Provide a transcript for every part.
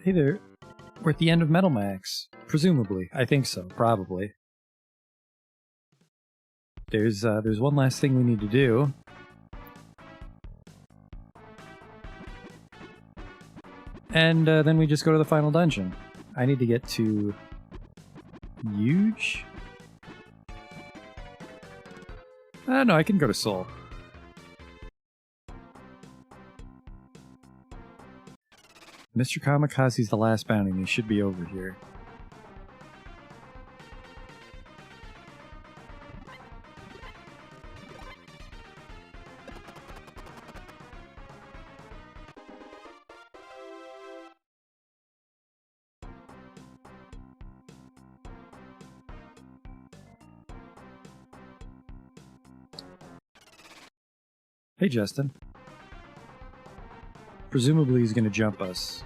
Hey there. We're at the end of Metal Max. Presumably. I think so. Probably. There's one last thing we need to do. And then we just go to the final dungeon. I need to get to... Huge? No, I can go to Soul. Mr. Kamikaze's the last bounty, and he should be over here. Hey, Justin. Presumably he's going to jump us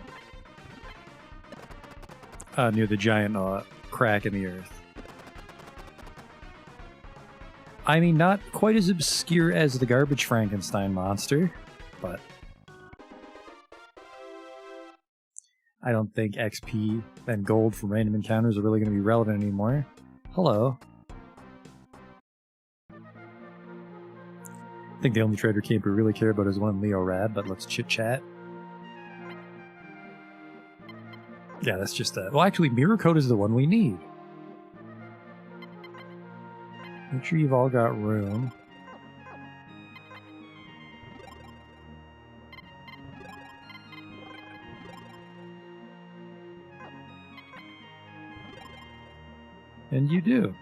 near the giant crack in the earth. I mean, not quite as obscure as the Garbage Frankenstein monster, but I don't think XP and gold from random encounters are really going to be relevant anymore. Hello. I think the only trader camp we really care about is one Leo Rad, but let's chit-chat. Yeah, that's just that. Well, actually, Mirror Coat is the one we need. Make sure you've all got room. And you do.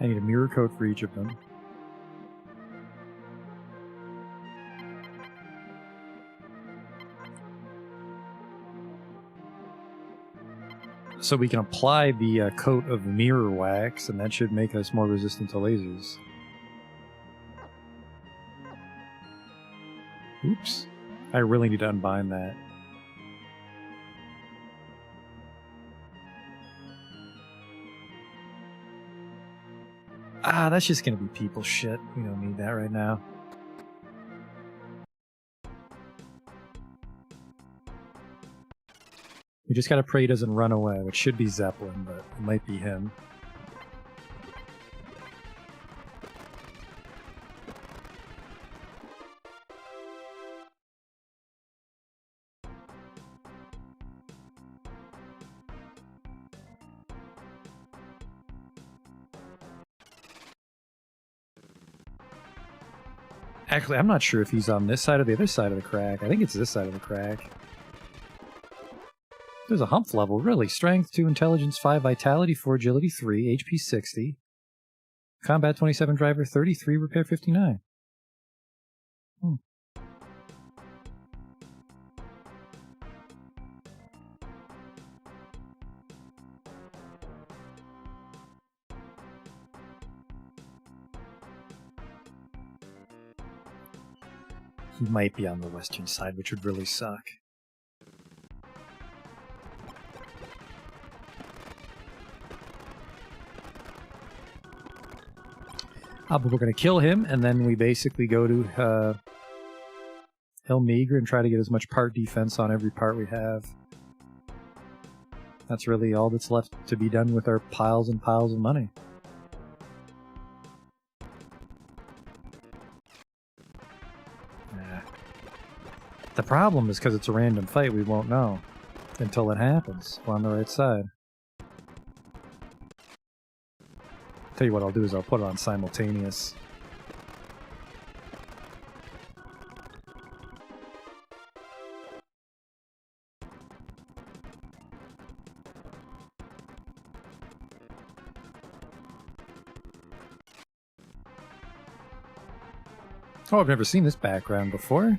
I need a mirror coat for each of them. So we can apply the coat of mirror wax, and that should make us more resistant to lasers. Oops. I really need to unbind that. Ah, that's just gonna be people shit. We don't need that right now. We just gotta pray he doesn't run away, which should be Zeppelin, but it might be him. Actually, I'm not sure if he's on this side or the other side of the crack. I think it's this side of the crack. There's a Humph level, really. Strength 2, Intelligence 5, Vitality 4, Agility 3, HP 60. Combat 27, Driver 33, Repair 59. He might be on the western side, which would really suck. But we're going to kill him, and then we basically go to Helmigra and try to get as much part defense on every part we have. That's really all that's left to be done with our piles and piles of money. The problem is because it's a random fight, we won't know until it happens. We're on the right side. Tell you what I'll do is I'll put it on simultaneous. Oh, I've never seen this background before.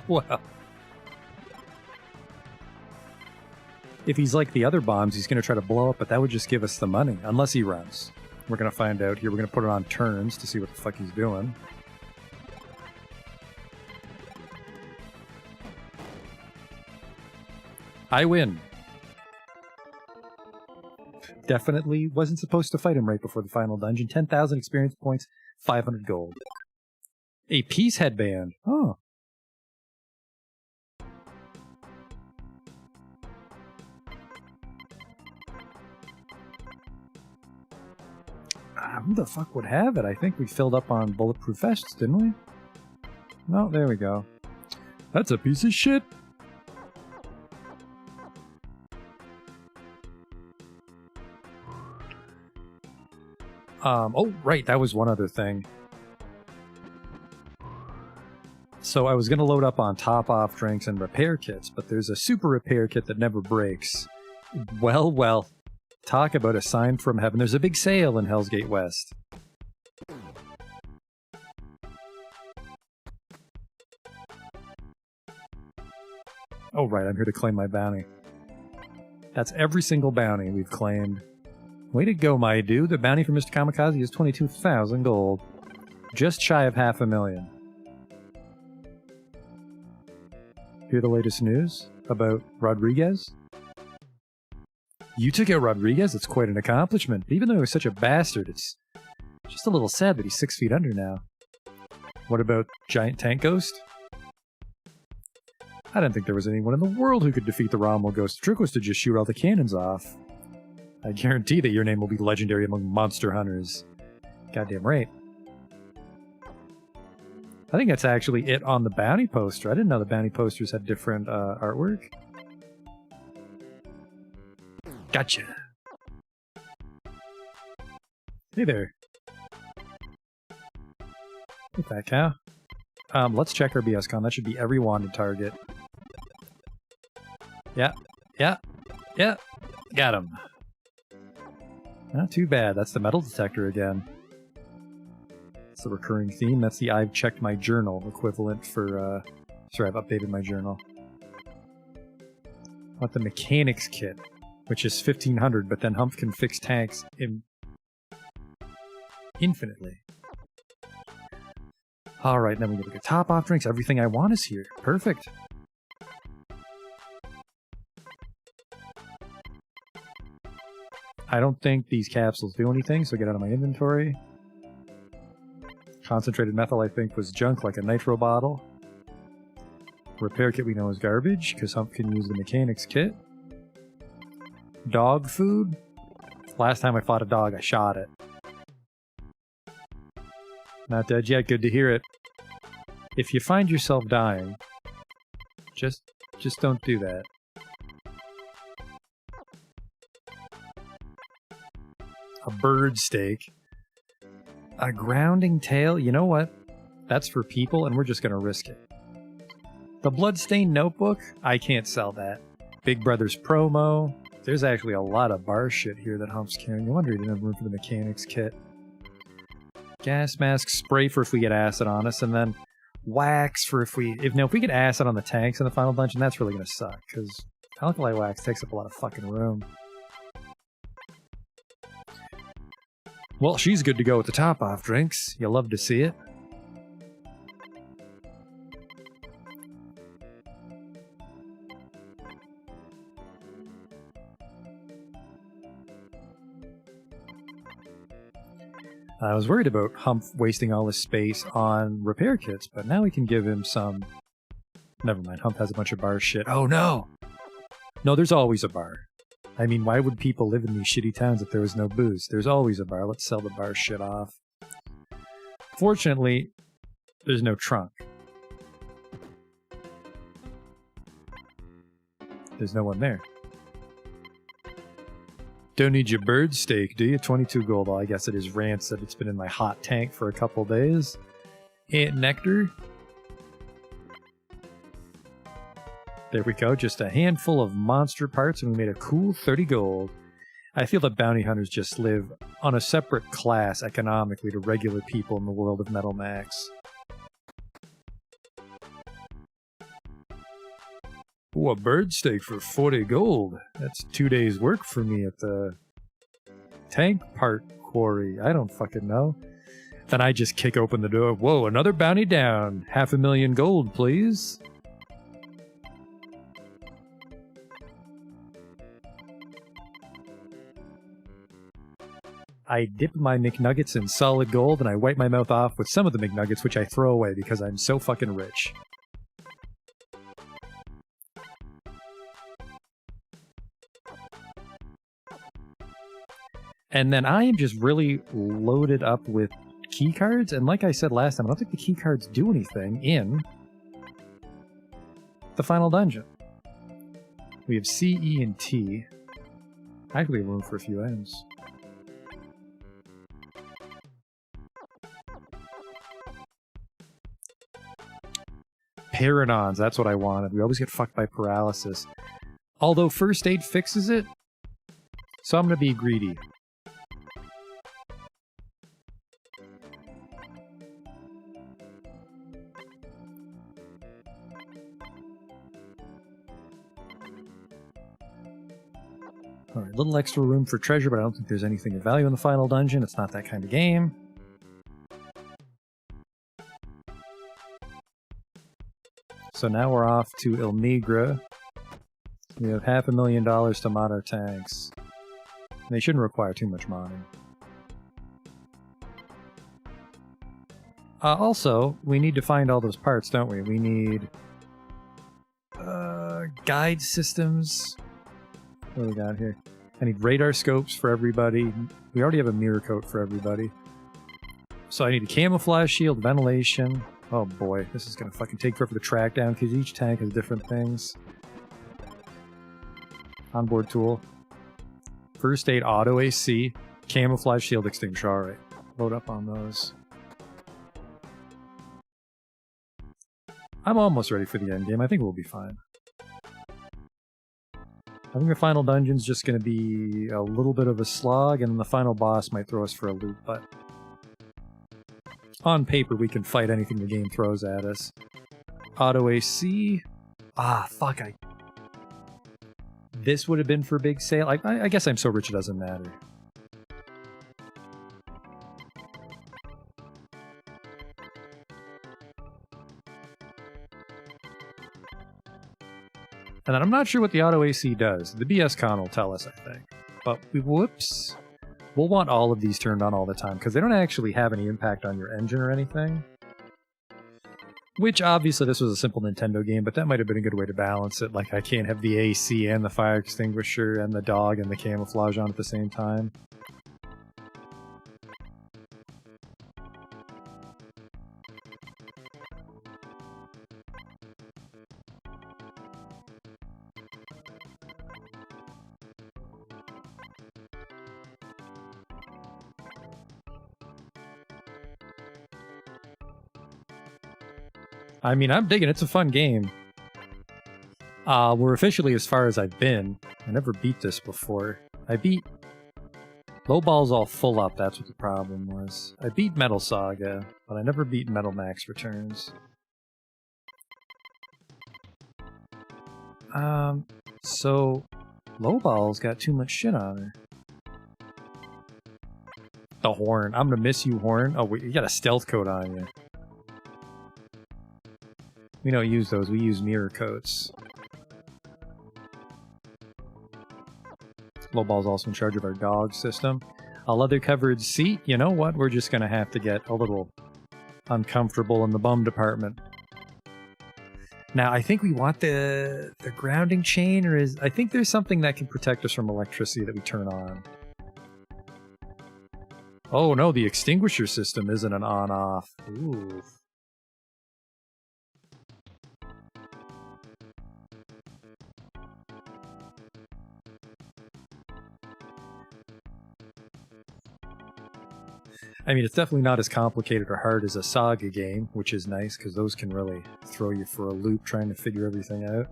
Well. If he's like the other bombs, he's going to try to blow up, but that would just give us the money, unless he runs. We're going to find out here. We're going to put it on turns to see what the fuck he's doing. I win. Definitely wasn't supposed to fight him right before the final dungeon. 10,000 experience points, 500 gold. A peace headband. Oh. Who the fuck would have it? I think we filled up on bulletproof vests, didn't we? No, there we go. That's a piece of shit. Oh, right, that was one other thing. So I was going to load up on top-off drinks and repair kits, but there's a super repair kit that never breaks. Well, talk about a sign from heaven. There's a big sale in Hell's Gate West. Oh, right, I'm here to claim my bounty. That's every single bounty we've claimed. Way to go, my dude. The bounty for Mr. Kamikaze is 22,000 gold. Just shy of 500,000. Hear the latest news about Rodriguez? You took out Rodriguez? It's quite an accomplishment. Even though he was such a bastard, it's just a little sad that he's 6 feet under now. What about Giant Tank Ghost? I didn't think there was anyone in the world who could defeat the Rommel Ghost. The trick was to just shoot all the cannons off. I guarantee that your name will be legendary among monster hunters. Goddamn right. I think that's actually it on the bounty poster. I didn't know the bounty posters had different artwork. Gotcha. Hey there. Hey, fat cow. Let's check our BSCon. That should be every wanted target. Yeah. Got him. Not too bad. That's the metal detector again. It's the recurring theme. That's the I've checked my journal equivalent for, sorry, I've updated my journal. I want the mechanics kit, which is 1,500, but then Humph can fix tanks infinitely. Alright, then we get a top-off drinks. Everything I want is here. Perfect. I don't think these capsules do anything, so get out of my inventory. Concentrated methyl, I think, was junk like a nitro bottle. Repair kit we know is garbage, because Humph can use the mechanics kit. Dog food? Last time I fought a dog, I shot it. Not dead yet, good to hear it. If you find yourself dying, just don't do that. A bird steak. A grounding tail? You know what? That's for people, and we're just gonna risk it. The Bloodstained Notebook? I can't sell that. Big Brother's promo. There's actually a lot of bar shit here that Humph's carrying. No wonder he didn't have room for the mechanics kit. Gas mask, spray for if we get acid on us, and then wax for if we get acid on the tanks in the final dungeon, that's really gonna suck, because alkali wax takes up a lot of fucking room. Well, she's good to go with the top-off drinks. You'll love to see it. I was worried about Humph wasting all his space on repair kits, but now we can give him some... Never mind, Humph has a bunch of bar shit. Oh no! No, there's always a bar. I mean, why would people live in these shitty towns if there was no booze? There's always a bar. Let's sell the bar shit off. Fortunately, there's no trunk. There's no one there. Don't need your bird steak, do you? 22 gold. Well, I guess it is rancid. It's been in my hot tank for a couple days. Ant nectar. There we go. Just a handful of monster parts, and we made a cool 30 gold. I feel that bounty hunters just live on a separate class economically to regular people in the world of Metal Max. Ooh, a bird steak for 40 gold. That's 2 days work for me at the tank part quarry. I don't fucking know. Then I just kick open the door. Whoa, another bounty down. 500,000 gold, please. I dip my McNuggets in solid gold and I wipe my mouth off with some of the McNuggets, which I throw away because I'm so fucking rich. And then I am just really loaded up with key cards, and like I said last time, I don't think the key cards do anything in the final dungeon. We have C, E, and T. I could leave room for a few items. Paranons, that's what I wanted. We always get fucked by paralysis. Although first aid fixes it, so I'm gonna be greedy. Alright, a little extra room for treasure, but I don't think there's anything of value in the final dungeon. It's not that kind of game. So now we're off to Ilmigra. We have $500,000 to mod our tanks. They shouldn't require too much modding. Also, we need to find all those parts, don't we? We need guide systems. What do we got here? I need radar scopes for everybody. We already have a mirror coat for everybody. So I need a camouflage shield, ventilation. Oh boy, this is gonna fucking take forever to track down because each tank has different things. Onboard tool. First aid auto AC. Camouflage shield extinguisher. Alright. Load up on those. I'm almost ready for the end game. I think we'll be fine. I think the final dungeon's just going to be a little bit of a slog, and the final boss might throw us for a loop, but on paper we can fight anything the game throws at us. Auto AC. Ah, fuck, this would have been for big sale. I guess I'm so rich it doesn't matter. And then I'm not sure what the auto AC does. The BSCon will tell us, I think. But whoops. We'll want all of these turned on all the time, because they don't actually have any impact on your engine or anything. Which, obviously, this was a simple Nintendo game, but that might have been a good way to balance it. Like, I can't have the AC and the fire extinguisher and the dog and the camouflage on at the same time. I mean, I'm digging it. It's a fun game. We're officially as far as I've been. I never beat this before. I beat... Low Ball's all full up, that's what the problem was. I beat Metal Saga, but I never beat Metal Max Returns. So... Low Ball's got too much shit on her. The horn. I'm gonna miss you, horn. Oh, wait, you got a stealth coat on you. We don't use those, we use mirror coats. Lowball's also in charge of our dog system. A leather-covered seat, you know what? We're just gonna have to get a little uncomfortable in the bum department. Now, I think we want the grounding chain, or I think there's something that can protect us from electricity that we turn on. Oh no, the extinguisher system isn't an on-off. Ooh. I mean, it's definitely not as complicated or hard as a Saga game, which is nice, because those can really throw you for a loop trying to figure everything out.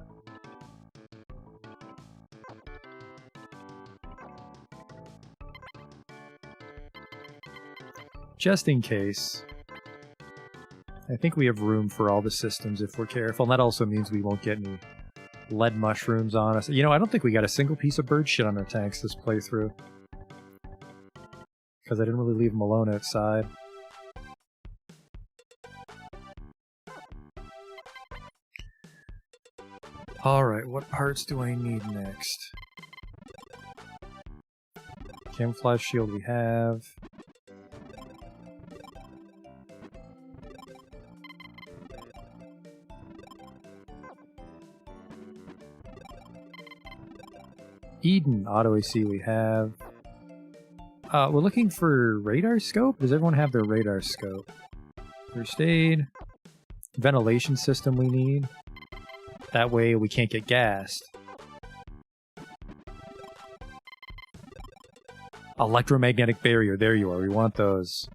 Just in case, I think we have room for all the systems if we're careful, and that also means we won't get any lead mushrooms on us. You know, I don't think we got a single piece of bird shit on our tanks this playthrough. Because I didn't really leave them alone outside. Alright, what parts do I need next? Camouflage shield we have. Eden auto AC we have. We're looking for radar scope. Does everyone have their radar scope? First aid. Ventilation system we need. That way we can't get gassed. Electromagnetic barrier. There you are. We want those.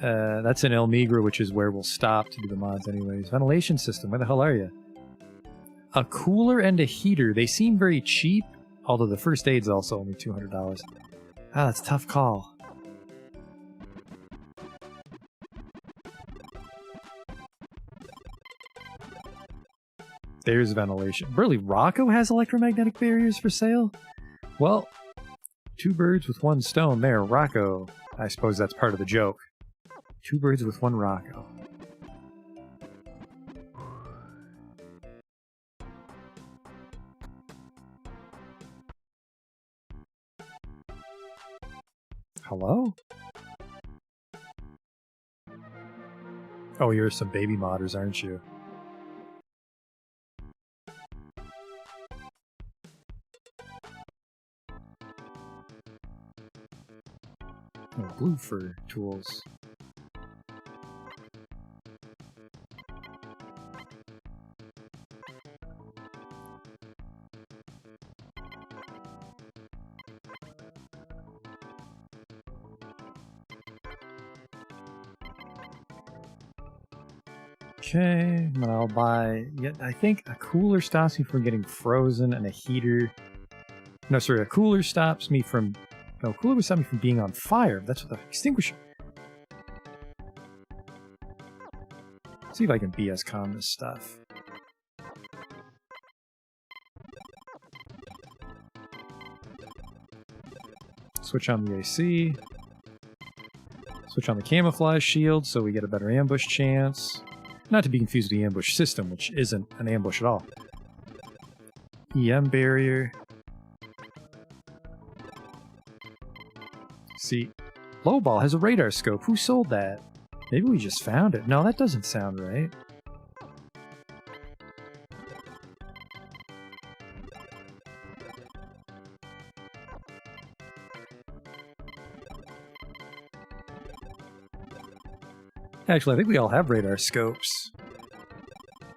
That's in Elmigra, which is where we'll stop to do the mods anyways. Ventilation system. Where the hell are you? A cooler and a heater. They seem very cheap, although the first aid's also only $200. Ah, that's a tough call. There's ventilation. Really, Rocco has electromagnetic barriers for sale? Well, two birds with one stone there. Rocco. I suppose that's part of the joke. Two birds with one Rocco. Hello? Oh, you're some baby modders, aren't you? Oh, blue fur tools. Okay, and I'll buy... Yeah, I think a cooler stops me from getting frozen, and a heater... No, sorry, a cooler stops me from... No, cooler would stop me from being on fire. That's what the extinguisher... See if I can BS con this stuff. Switch on the AC. Switch on the camouflage shield so we get a better ambush chance. Not to be confused with the ambush system, which isn't an ambush at all. EM barrier. See, Lowball has a radar scope. Who sold that? Maybe we just found it. No, that doesn't sound right. Actually, I think we all have radar scopes.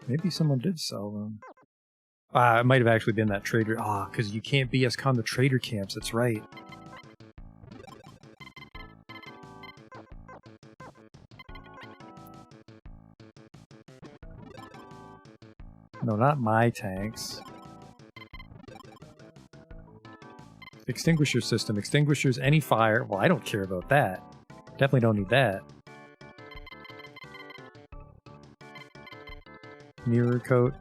Maybe someone did sell them. It might have actually been that trader. Because you can't BS con the trader camps, that's right. No, not my tanks. Extinguisher system. Extinguishers, any fire. Well, I don't care about that. Definitely don't need that. Mirror coat.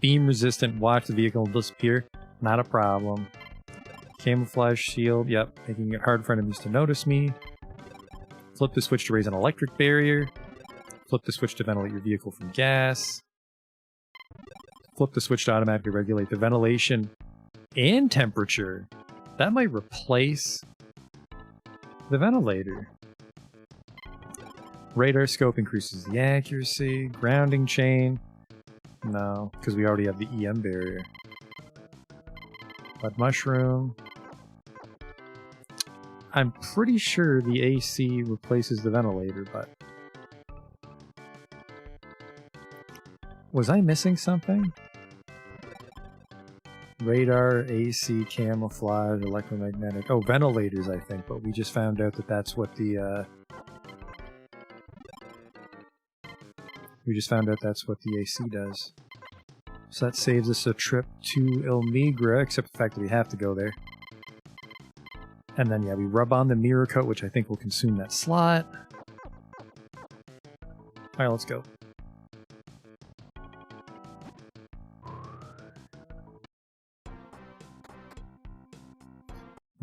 Beam resistant. Watch the vehicle disappear. Not a problem. Camouflage shield. Yep. Making it hard for enemies to notice me. Flip the switch to raise an electric barrier. Flip the switch to ventilate your vehicle from gas. Flip the switch to automatically regulate the ventilation and temperature. That might replace the ventilator. Radar scope increases the accuracy. Grounding chain. No, because we already have the EM barrier. But mushroom. I'm pretty sure the AC replaces the ventilator, but... Was I missing something? Radar, AC, camouflage, electromagnetic... Oh, ventilators, I think, but we just found out that that's what the, We just found out that's what the AC does. So that saves us a trip to Elmigra, except the fact that we have to go there. And then, yeah, we rub on the mirror coat, which I think will consume that slot. Alright, let's go.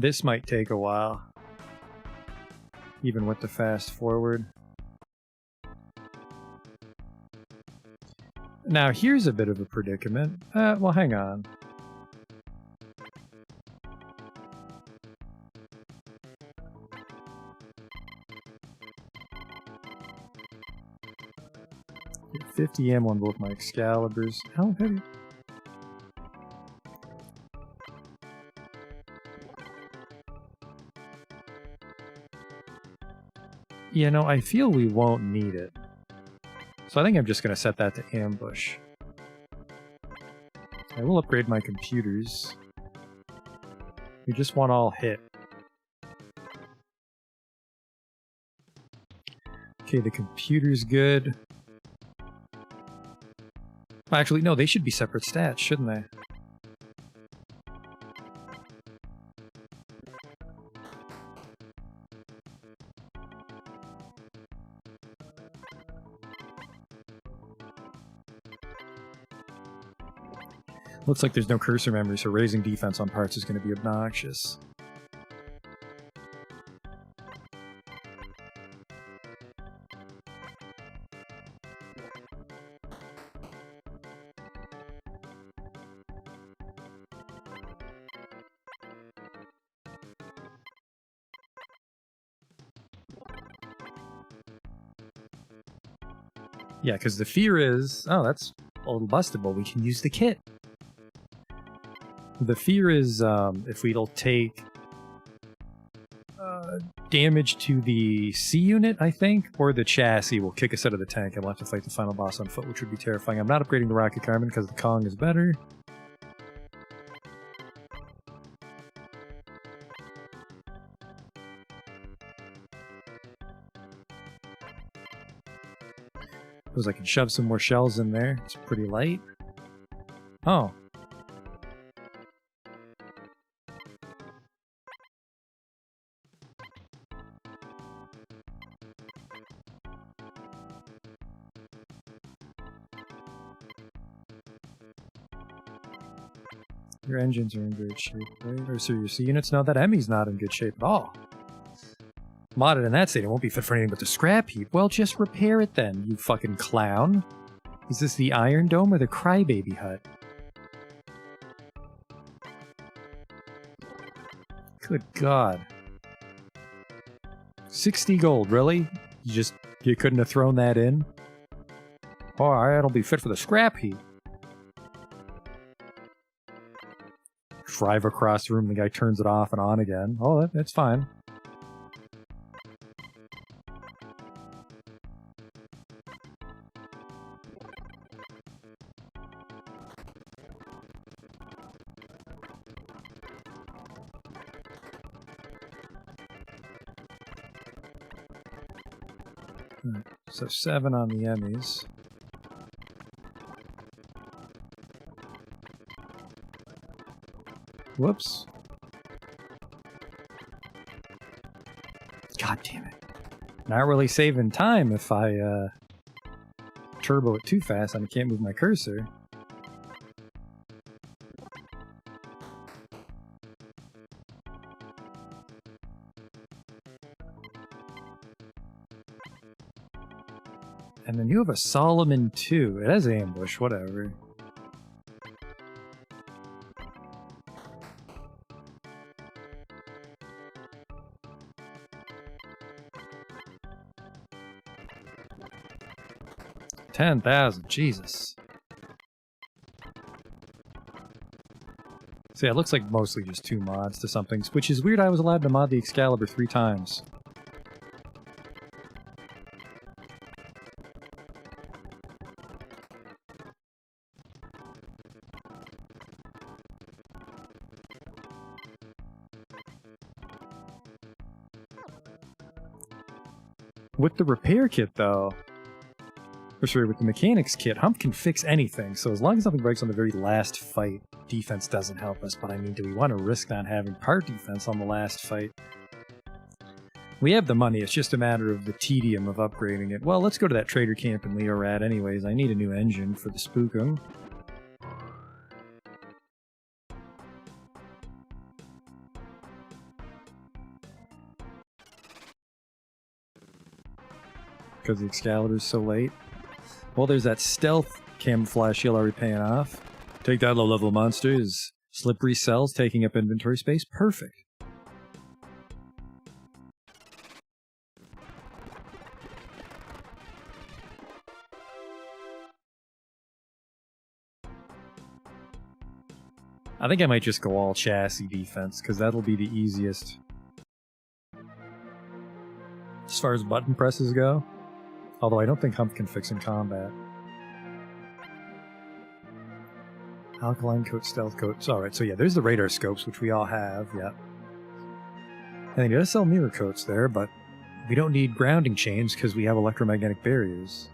This might take a while, even with the fast forward. Now here's a bit of a predicament. Well, hang on. Get 50 ammo on both my Excaliburs. How heavy? You know, I feel we won't need it. So I think I'm just going to set that to ambush. I will upgrade my computers. We just want all hit. Okay, the computer's good. Actually, no, they should be separate stats, shouldn't they? Looks like there's no cursor memory, so raising defense on parts is going to be obnoxious. Yeah, because the fear is, oh, that's a little busted, but we can use the kit. The fear is if we'll take damage to the C unit, I think, or the chassis will kick us out of the tank and we'll have to fight the final boss on foot, which would be terrifying. I'm not upgrading the Rocket Carbon because the Kong is better. Because I can shove some more shells in there. It's pretty light. Oh. Your engines are in great shape, right? Or so your C units? No, that Emmy's not in good shape at all. Modded in that state, it won't be fit for anything but the scrap heap. Well, just repair it then, you fucking clown. Is this the Iron Dome or the Crybaby Hut? Good God. 60 gold, really? You couldn't have thrown that in? Oh, alright, it'll be fit for the scrap heap. Drive across the room, the guy turns it off and on again. Oh, that's fine. So 7 on the Emmys. Whoops. God damn it. Not really saving time if I turbo it too fast and I can't move my cursor. And then you have a Solomon 2. It has ambush, whatever. $10,000, Jesus. So yeah, it looks like mostly just 2 mods to something, which is weird. I was allowed to mod the Excalibur 3 times. With the repair kit, though, or sorry, with the mechanics kit, Hump can fix anything, so as long as nothing breaks on the very last fight, defense doesn't help us. But I mean, do we want to risk not having part defense on the last fight? We have the money, it's just a matter of the tedium of upgrading it. Well, let's go to that trader camp in Leorad anyways. I need a new engine for the Spookum. because the Excalibur's so late. Well, there's that stealth camouflage shield already paying off. Take that, low-level monsters. Slippery cells taking up inventory space. Perfect. I think I might just go all chassis defense, because that'll be the easiest. As far as button presses go. Although I don't think Hump can fix in combat. Alkaline coat, stealth coats. Alright, so yeah, there's the radar scopes, which we all have, yeah. And they gotta sell mirror coats there, but we don't need grounding chains because we have electromagnetic barriers.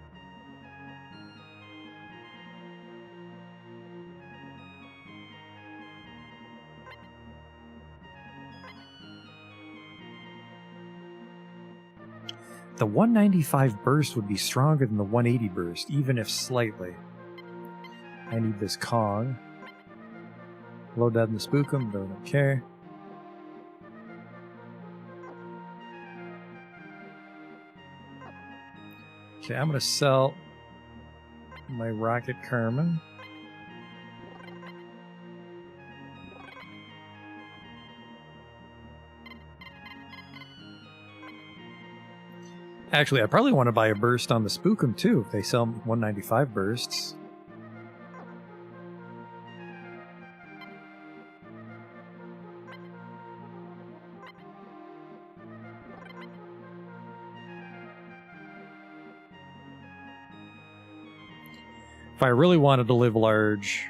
The 195 burst would be stronger than the 180 burst, even if slightly. I need this Kong. Load that in the Spookum, but I don't care. Okay, I'm gonna sell my Rocket Carmen. Actually, I probably want to buy a burst on the Spookum too, if they sell 195 bursts. If I really wanted to live large,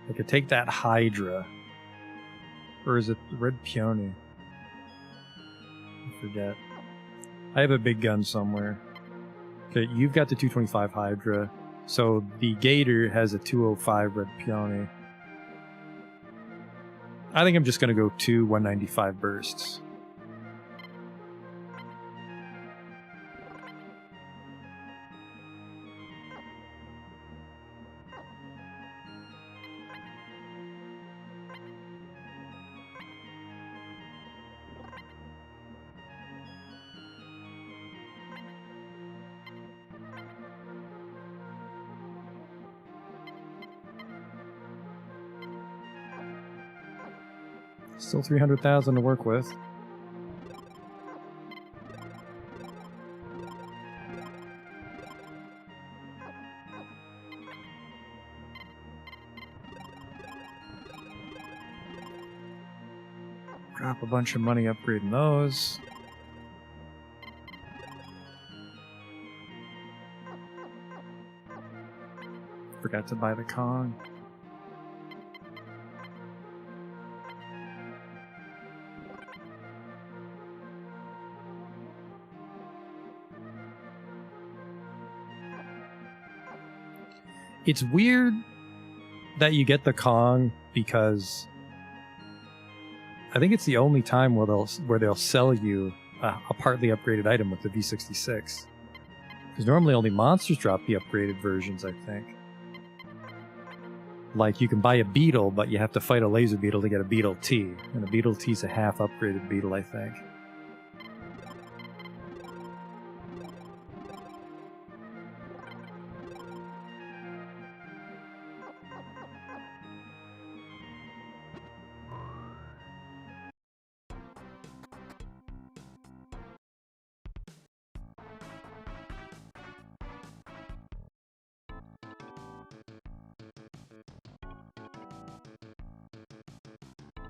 I could take that Hydra. Or is it Red Peony? I forget. I have a big gun somewhere. Okay, you've got the 225 Hydra. So the Gator has a 205 Red Peony. I think I'm just going to go 2 195 bursts. Still 300,000 to work with. Drop a bunch of money upgrading those. Forgot to buy the Kong. It's weird that you get the Kong because I think it's the only time where they'll sell you a partly upgraded item with the V66. Because normally only monsters drop the upgraded versions, I think. Like you can buy a Beetle, but you have to fight a Laser Beetle to get a Beetle T, and a Beetle T's a half upgraded Beetle, I think.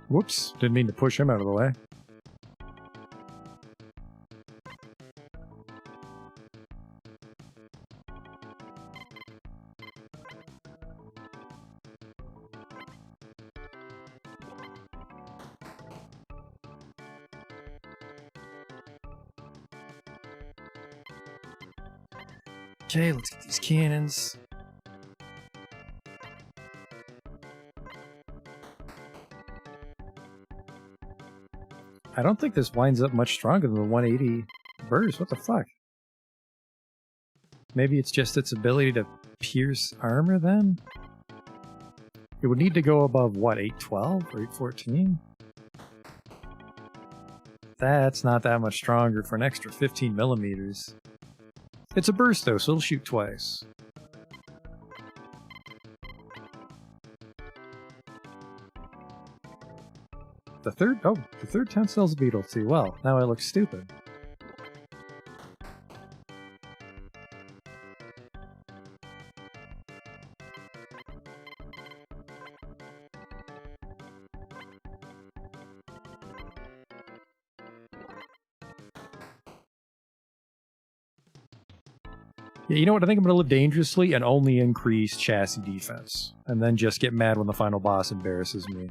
Whoops, didn't mean to push him out of the way. Okay, let's get these cannons. I don't think this winds up much stronger than the 180 burst. What the fuck? Maybe it's just its ability to pierce armor then? It would need to go above, what, 812 or 814? That's not that much stronger for an extra 15 millimeters. It's a burst though, so it'll shoot twice. The third town sells a beetle too. Well, now I look stupid. Yeah, you know what? I think I'm going to live dangerously and only increase chassis defense. And then just get mad when the final boss embarrasses me.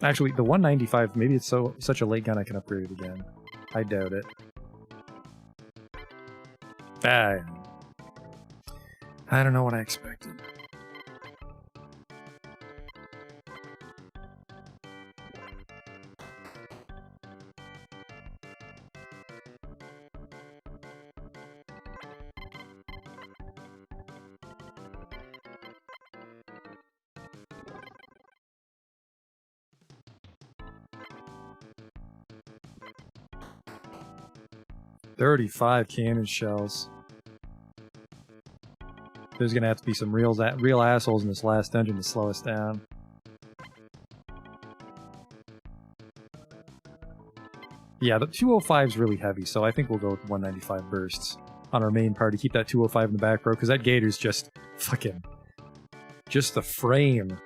Actually, the 195, maybe it's such a late gun I can upgrade it again. I doubt it. I don't know what I expected. $35 cannon shells. There's gonna have to be some real assholes in this last dungeon to slow us down. Yeah, the 205 is really heavy, so I think we'll go with 195 bursts on our main party. Keep that 205 in the back row, because that gator's just fucking... just the frame.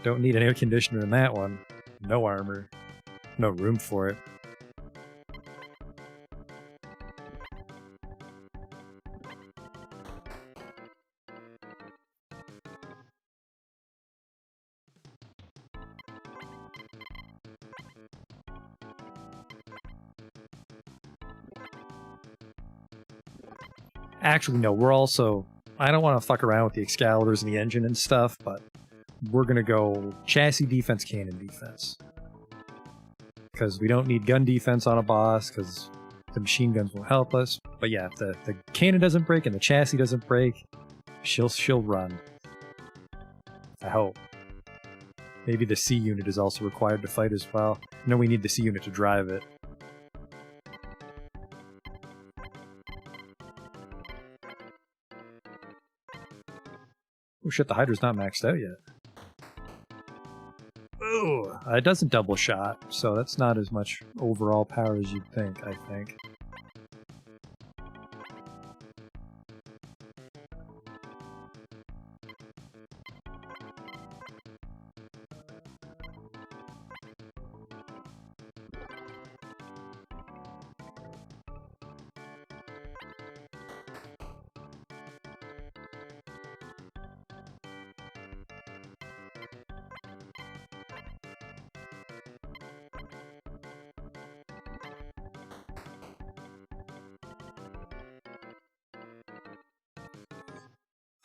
Don't need an air conditioner in that one. No armor. No room for it. Actually, no, we're also... I don't want to fuck around with the Excaliburs and the engine and stuff, but we're going to go chassis defense, cannon defense. Because we don't need gun defense on a boss, because the machine guns will help us. But yeah, if the cannon doesn't break and the chassis doesn't break, she'll run. I hope. Maybe the C unit is also required to fight as well. No, we need the C unit to drive it. Oh shit, the Hydra's not maxed out yet. Ooh, it doesn't double shot, so that's not as much overall power as you'd think, I think.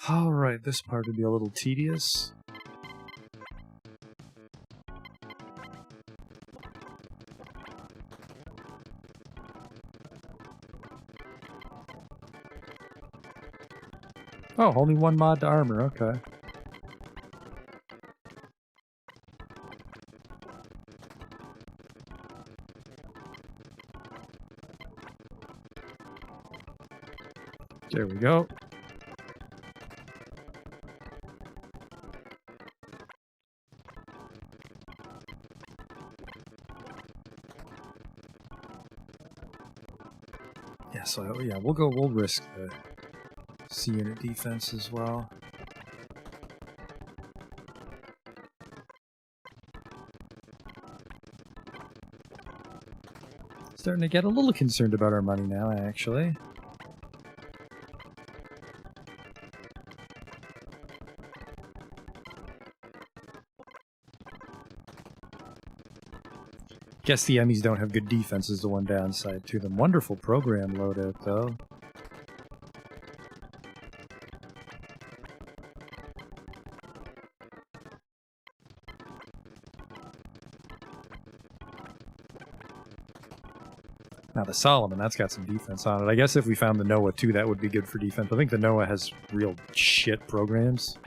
Alright, this part would be a little tedious. Oh, only one mod to armor, okay. There we go. Yeah, so yeah, we'll risk the C unit defense as well. Starting to get a little concerned about our money now, actually. Guess the Emmys don't have good defense is the one downside to them. Wonderful program loadout, though. Now the Solomon, that's got some defense on it. I guess if we found the Noah too, that would be good for defense. I think the Noah has real shit programs.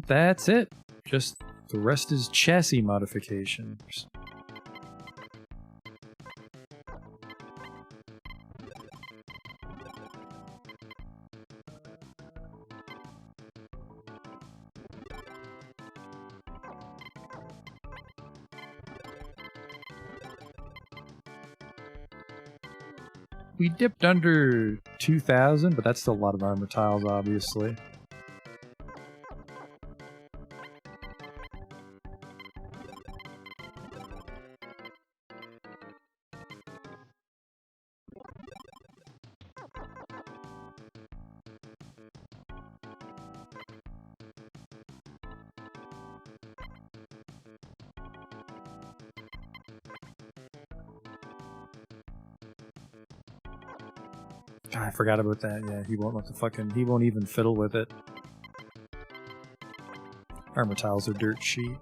That's it. Just the rest is chassis modifications. We dipped under 2,000, but that's still a lot of armor tiles, obviously. I forgot about that. Yeah, he won't let the fucking... He won't even fiddle with it. Armor tiles are dirt cheap.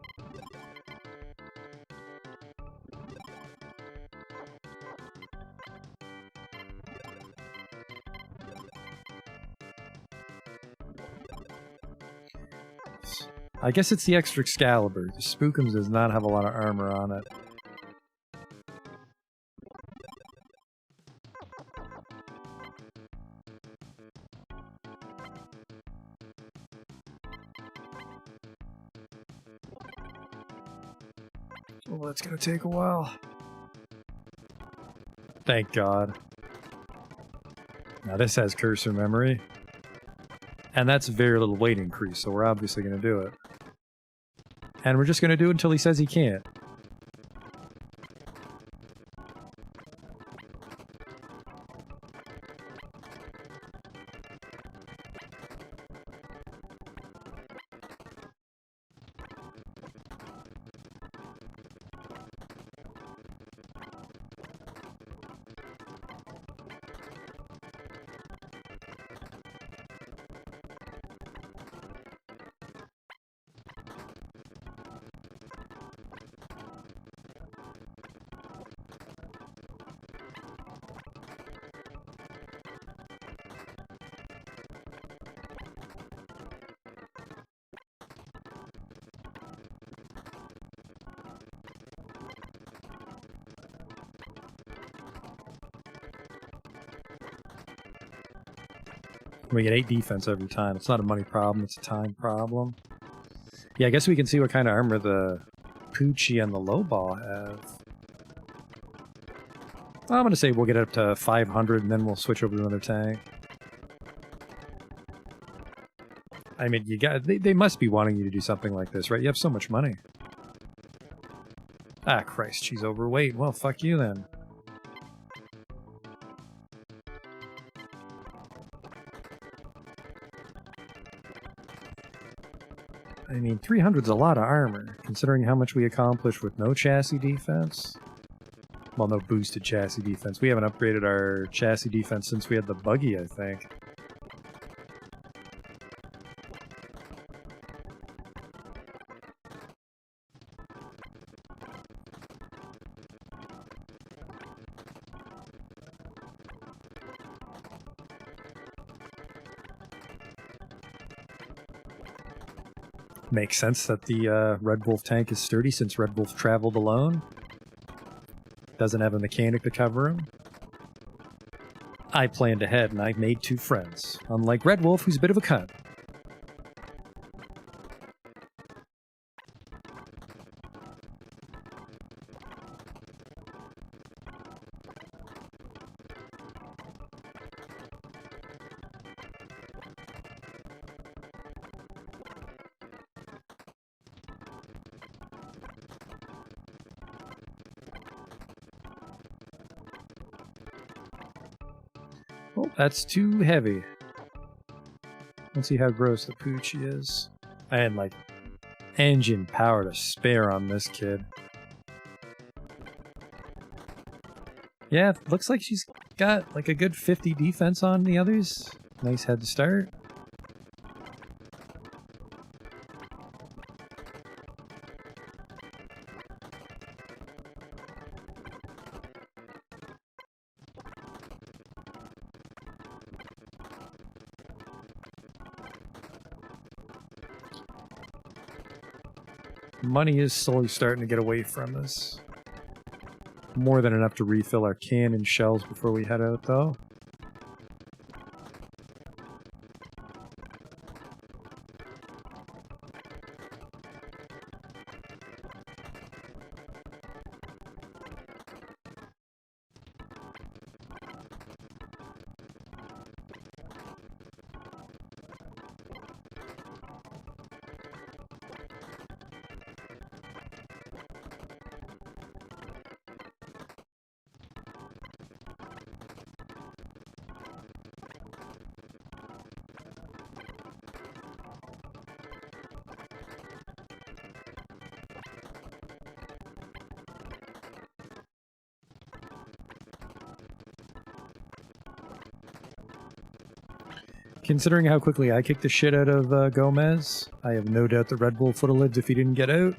I guess it's the extra Excalibur. The Spookums does not have a lot of armor on it. Well, that's gonna take a while. Thank God. Now this has cursor memory. And that's very little weight increase, so we're obviously gonna do it. And we're just gonna do it until he says he can't. We get 8 defense every time. It's not a money problem, it's a time problem. Yeah, I guess we can see what kind of armor the Poochie and the Lowball have. I'm gonna say we'll get up to 500 and then we'll switch over to another tank. I mean, they must be wanting you to do something like this, right? You have so much money. Ah, Christ, she's overweight. Well, fuck you then. I mean, 300's a lot of armor, considering how much we accomplished with no chassis defense. Well, no boosted chassis defense. We haven't upgraded our chassis defense since we had the buggy, I think. Makes sense that the Red Wolf tank is sturdy since Red Wolf traveled alone. Doesn't have a mechanic to cover him. I planned ahead and I made 2 friends, unlike Red Wolf, who's a bit of a cunt. Oh, that's too heavy. Let's see how gross the Poochie is. I had, like, engine power to spare on this kid. Yeah, looks like she's got, like, a good 50 defense on the others. Nice head start. Money is slowly starting to get away from us. More than enough to refill our cannon shells before we head out, though. Considering how quickly I kicked the shit out of Gomez, I have no doubt the Red Wolf would have lived if he didn't get out.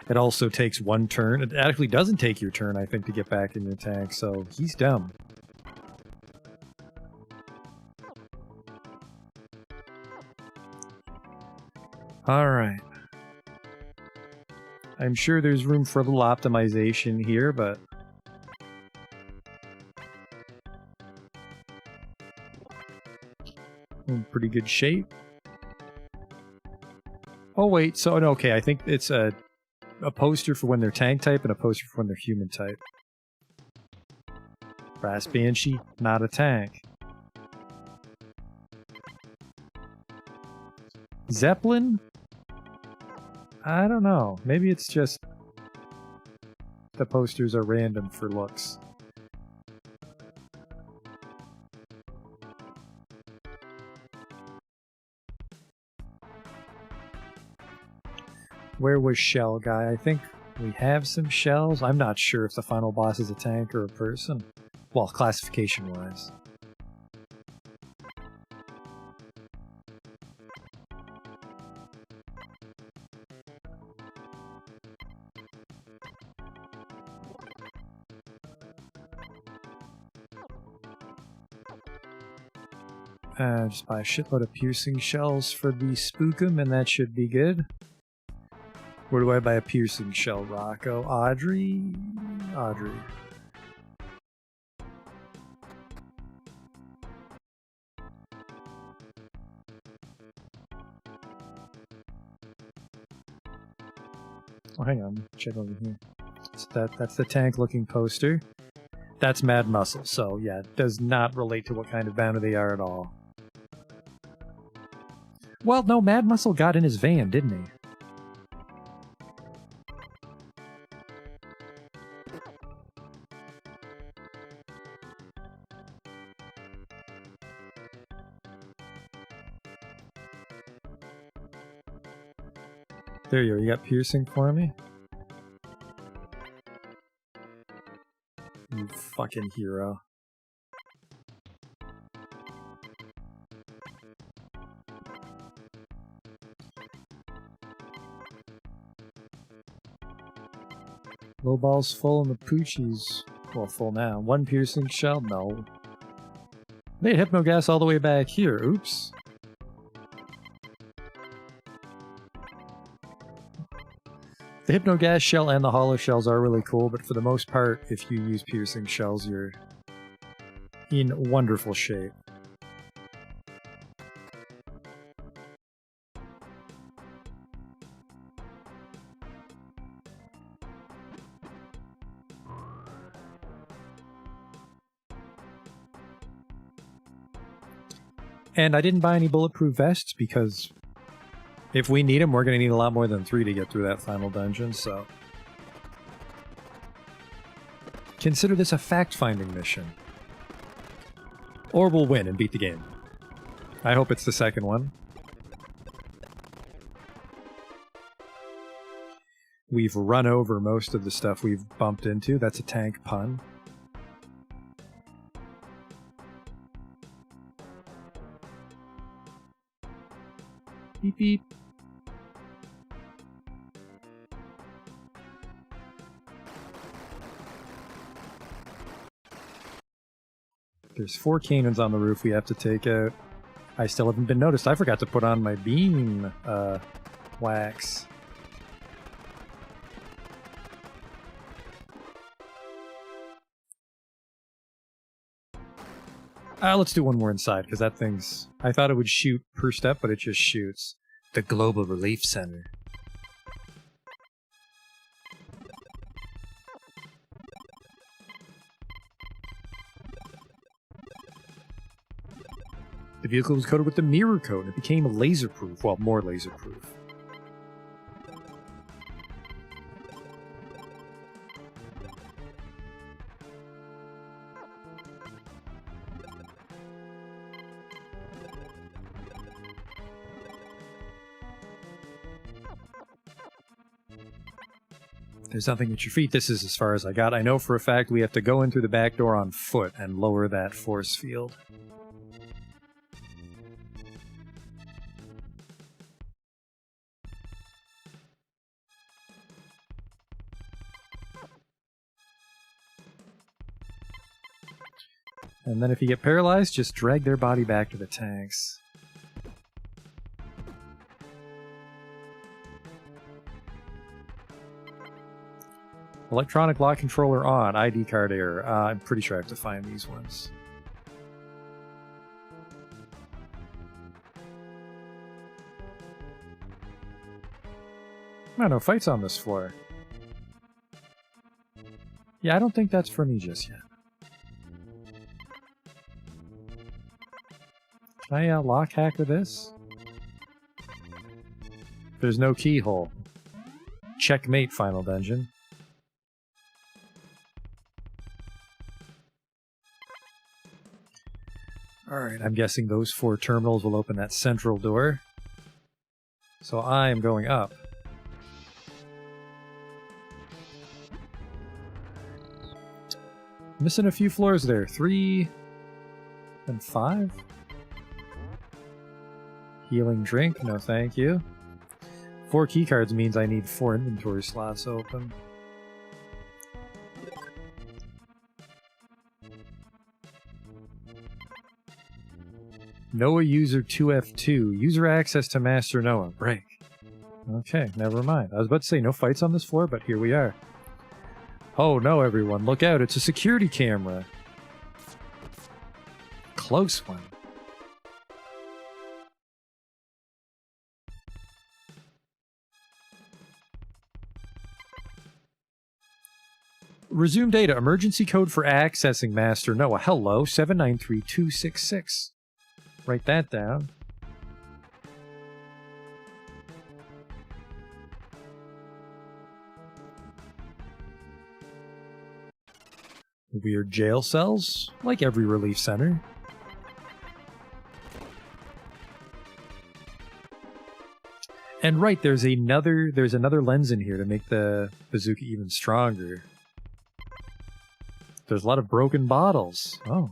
It also takes one turn. It actually doesn't take your turn, I think, to get back in your tank, so he's dumb. Alright. I'm sure there's room for a little optimization here, but... in pretty good shape. Oh wait, so okay, I think it's a poster for when they're tank type and a poster for when they're human type. Brass Banshee, not a tank. Zeppelin? I don't know. Maybe it's just the posters are random for looks. Where was Shell Guy? I think we have some shells. I'm not sure if the final boss is a tank or a person. Well, classification-wise. Just buy a shitload of piercing shells for the Spookum, and that should be good. Where do I buy a piercing shell, Rocco? Audrey? Audrey. Oh, hang on. Check over here. So that's the tank-looking poster. That's Mad Muscle, so yeah, it does not relate to what kind of bounty they are at all. Well, no, Mad Muscle got in his van, didn't he? There you go, you got piercing for me? You fucking hero. Low ball's full and the Poochie's, well, full now. One piercing shell? No. They had Hypnogas all the way back here. Oops. The Hypnogas shell and the hollow shells are really cool, but for the most part, if you use piercing shells, you're in wonderful shape. And I didn't buy any bulletproof vests because if we need them, we're going to need a lot more than 3 to get through that final dungeon, so... consider this a fact-finding mission. Or we'll win and beat the game. I hope it's the second one. We've run over most of the stuff we've bumped into. That's a tank pun. Beep beep. There's 4 cannons on the roof we have to take out. I still haven't been noticed. I forgot to put on my beam wax. Let's do one more inside, because that thing's... I thought it would shoot per step, but it just shoots. The Global Relief Center. The vehicle was coated with the mirror coat, and it became laser-proof. Well, more laser-proof. There's nothing at your feet. This is as far as I got. I know for a fact we have to go in through the back door on foot and lower that force field. And then if you get paralyzed, just drag their body back to the tanks. Electronic lock controller on. ID card error. I'm pretty sure I have to find these ones. I don't know, fights on this floor. Yeah, I don't think that's for me just yet. Can I lock hacker this? There's no keyhole. Checkmate, final dungeon. Alright, I'm guessing those 4 terminals will open that central door. So I am going up. Missing a few floors there. 3 and 5? Healing drink, no thank you. 4 keycards means I need 4 inventory slots open. Noah user 2F2. User access to Master Noah. Break. Okay, never mind. I was about to say no fights on this floor, but here we are. Oh no, everyone. Look out. It's a security camera. Close one. Resume data. Emergency code for accessing Master Noah. Hello, 793266. Write that down. Weird jail cells, like every relief center. And right, there's another lens in here to make the bazooka even stronger. There's a lot of broken bottles. Oh.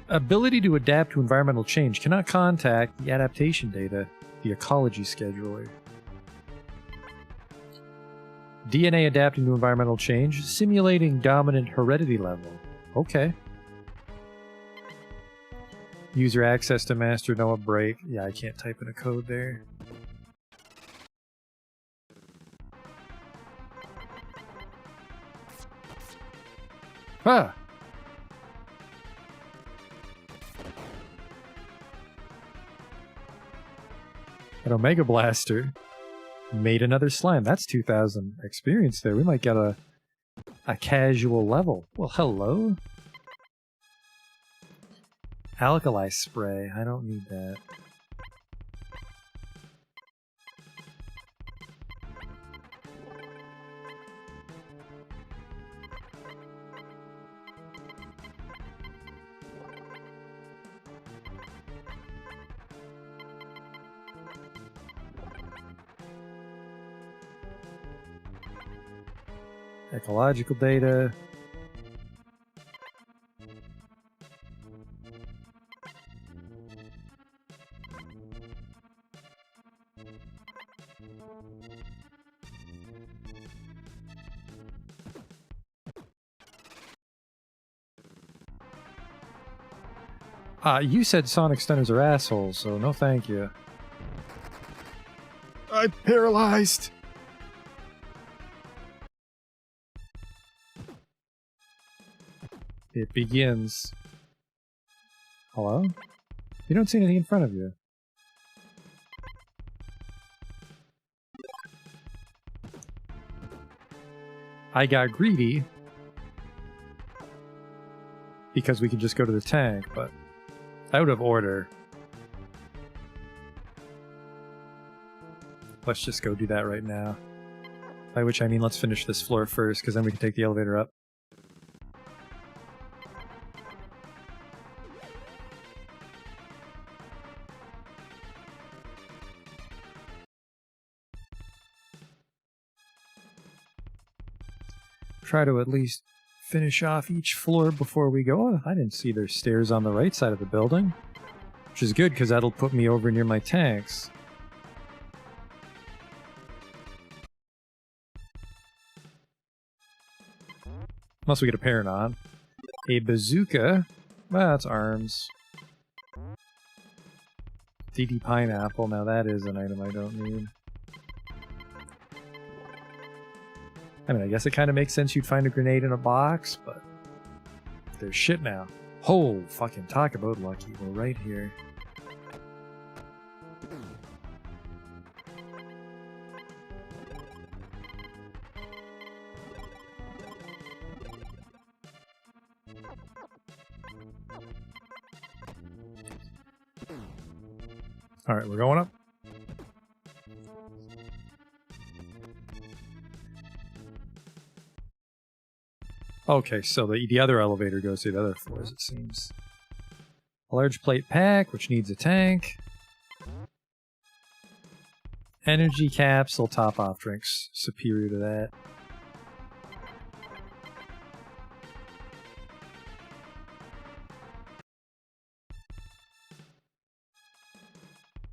Ability to adapt to environmental change. Cannot contact the adaptation data. The ecology scheduler. DNA adapting to environmental change. Simulating dominant heredity level. Okay. User access to Master Noah break. Yeah, I can't type in a code there. Ah! An Omega Blaster made another slime. That's 2,000 experience there. We might get a casual level. Well, hello. Alkali spray. I don't need that. Ecological data. You said sonic stunners are assholes, so no thank you. I'm paralyzed! It begins. Hello? You don't see anything in front of you. I got greedy because we could just go to the tank, but out of order. Let's just go do that right now. By which I mean let's finish this floor first, because then we can take the elevator up. Try to at least finish off each floor before we go. Oh, I didn't see there's stairs on the right side of the building. Which is good, because that'll put me over near my tanks. Unless we get a parent on. A bazooka. Well, that's arms. DD pineapple. Now that is an item I don't need. I mean, I guess it kind of makes sense you'd find a grenade in a box, but there's shit now. Oh, fucking talk about lucky. We're right here. Alright, we're going up. Okay, so the other elevator goes to the other floors, it seems. A large plate pack, which needs a tank. Energy capsule, top-off drinks, superior to that.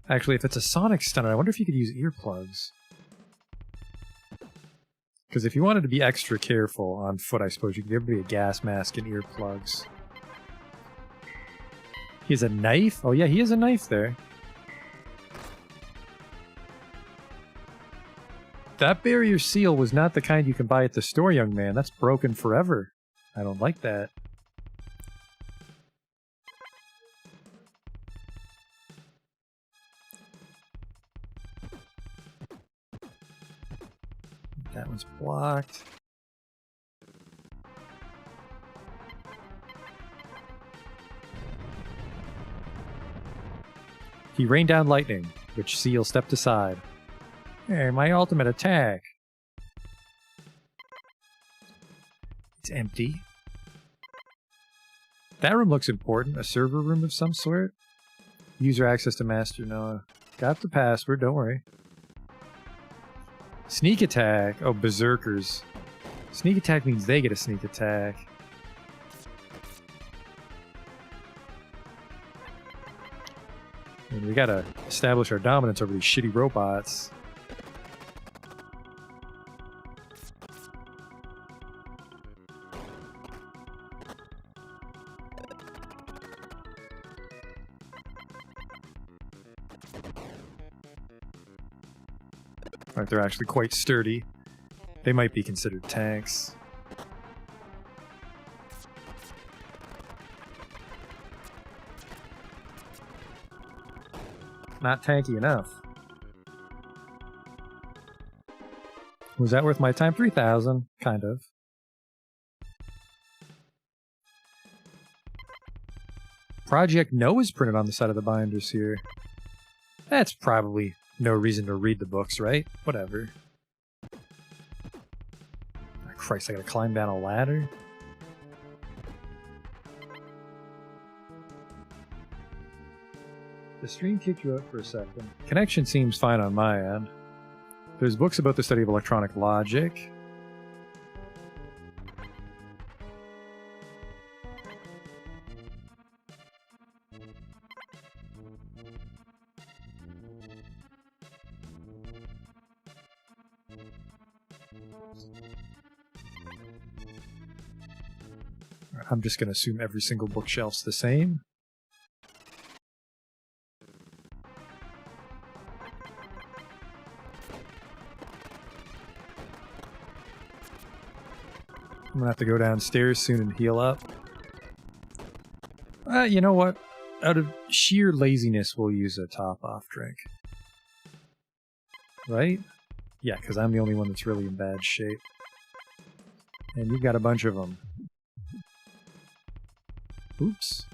Actually, if it's a sonic stunner, I wonder if you could use earplugs. Because if you wanted to be extra careful on foot, I suppose you could give me a gas mask and earplugs. He has a knife? Oh yeah, he has a knife there. That barrier seal was not the kind you can buy at the store, young man. That's broken forever. I don't like that. That one's blocked. He rained down lightning, which Seal stepped aside. Hey, my ultimate attack. It's empty. That room looks important. A server room of some sort. User access to Master Noah. Got the password, don't worry. Sneak attack. Oh, berserkers. Sneak attack means they get a sneak attack. And we gotta establish our dominance over these shitty robots. Right, they're actually quite sturdy. They might be considered tanks. Not tanky enough. Was that worth my time? 3,000, kind of. Project No is printed on the side of the binders here. That's probably no reason to read the books, right? Whatever. Oh, Christ, I gotta climb down a ladder? The stream kicked you out for a second. Connection seems fine on my end. There's books about the study of electronic logic. I'm just going to assume every single bookshelf's the same. I'm gonna have to go downstairs soon and heal up. You know what? Out of sheer laziness, we'll use a top-off drink. Right? Yeah, because I'm the only one that's really in bad shape. And you've got a bunch of them. Oops.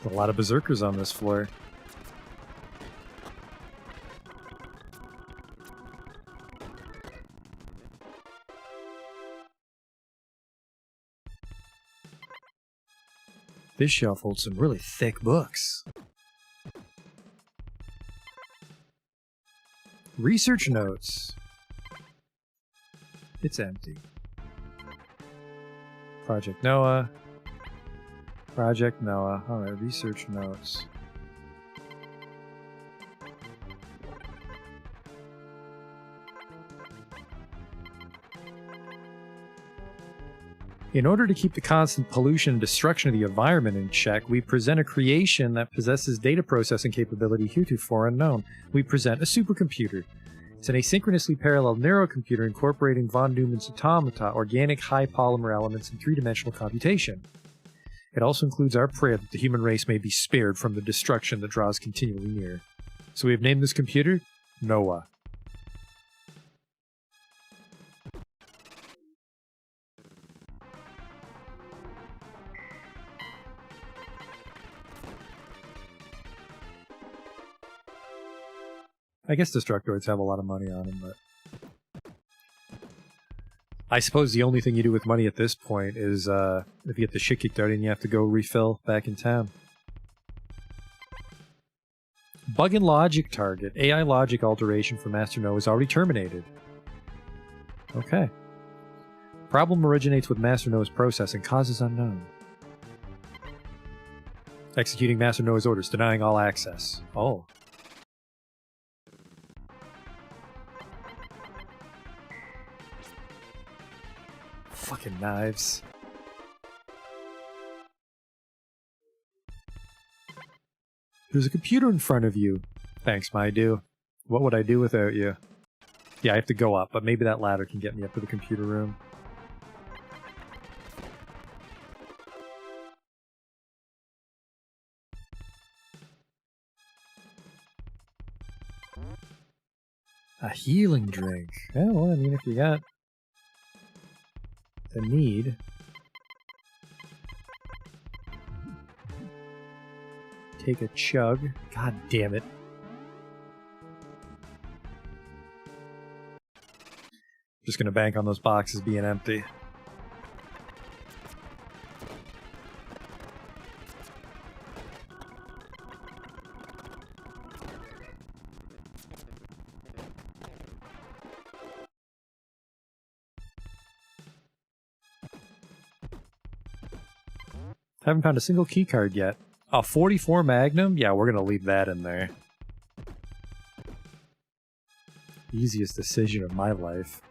A lot of berserkers on this floor. This shelf holds some really thick books. Research notes. It's empty. Project Noah. Project Noah. Alright, research notes. In order to keep the constant pollution and destruction of the environment in check, we present a creation that possesses data processing capability heretofore unknown. We present a supercomputer. It's an asynchronously parallel neurocomputer incorporating von Neumann's automata, organic high polymer elements, and three-dimensional computation. It also includes our prayer that the human race may be spared from the destruction that draws continually near. So we have named this computer Noah. I guess Destructoids have a lot of money on them, but I suppose the only thing you do with money at this point is if you get the shit kicked out and you have to go refill back in town. Bug and logic target. AI logic alteration for Master Noah is already terminated. Okay. Problem originates with Master Noah's processing. Causes unknown. Executing Master Noah's orders. Denying all access. Oh. Fucking knives. There's a computer in front of you. Thanks, Maidu. What would I do without you? Yeah, I have to go up, but maybe that ladder can get me up to the computer room. A healing drink. Yeah, well, I mean, if you got the need. Take a chug. God damn it. Just gonna bank on those boxes being empty. Haven't found a single keycard yet. A 44 Magnum? Yeah, we're gonna leave that in there. Easiest decision of my life.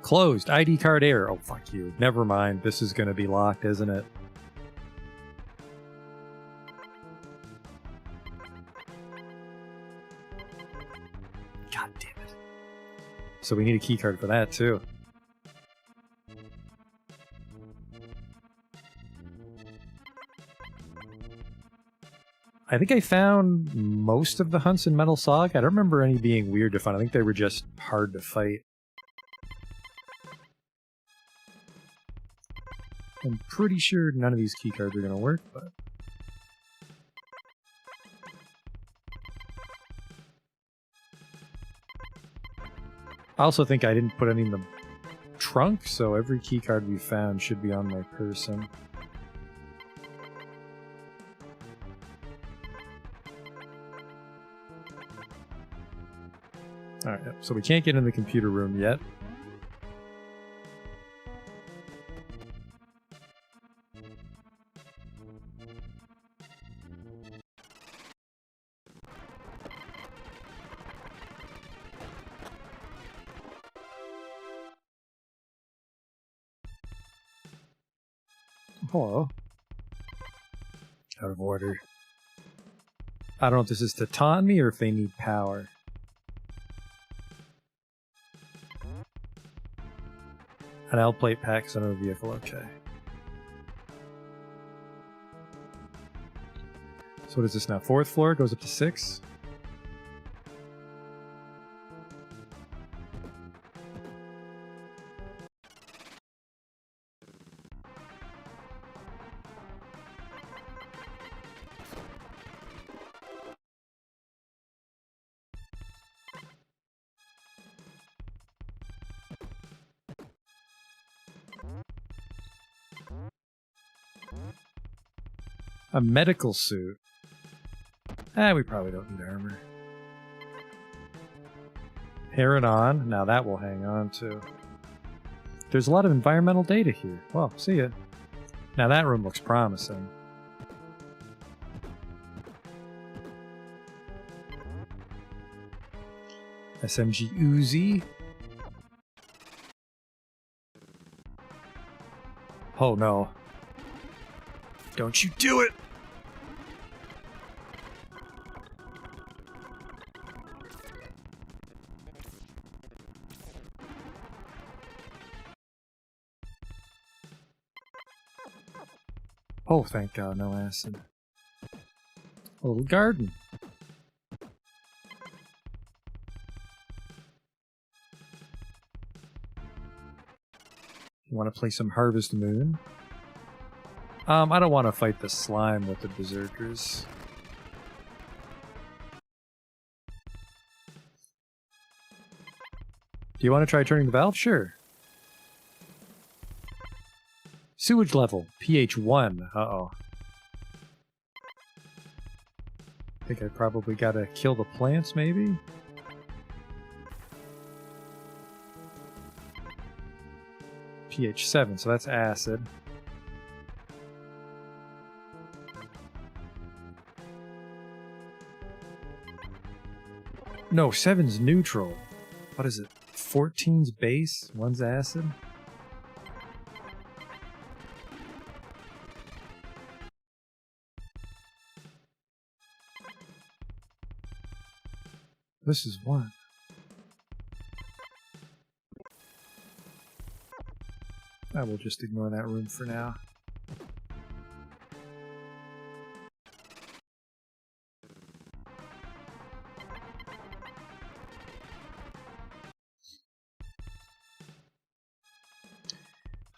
Closed. ID card error. Oh, fuck you. Never mind. This is gonna be locked, isn't it? God damn it. So we need a keycard for that, too. I think I found most of the hunts in Metal Saga. I don't remember any being weird to find. I think they were just hard to fight. I'm pretty sure none of these keycards are going to work, but... I also think I didn't put any in the trunk, so every keycard we found should be on my person. Alright, so we can't get in the computer room yet. Hello. Out of order. I don't know if this is to taunt me or if they need power. An L plate packs under a vehicle, okay. So what is this now? 4th floor, goes up to 6. A medical suit. We probably don't need armor. Heron on. Now that will hang on to. There's a lot of environmental data here. Well, see ya. Now that room looks promising. SMG Uzi. Oh no. Don't you do it! Oh, thank God, no acid. A little garden. You want to play some Harvest Moon? I don't want to fight the slime with the berserkers. Do you want to try turning the valve? Sure. Sewage level, pH 1. Uh-oh. I think I probably gotta kill the plants, maybe? pH 7, so that's acid. No, 7's neutral. What is it? 14's base, 1's acid? This is 1. I will just ignore that room for now.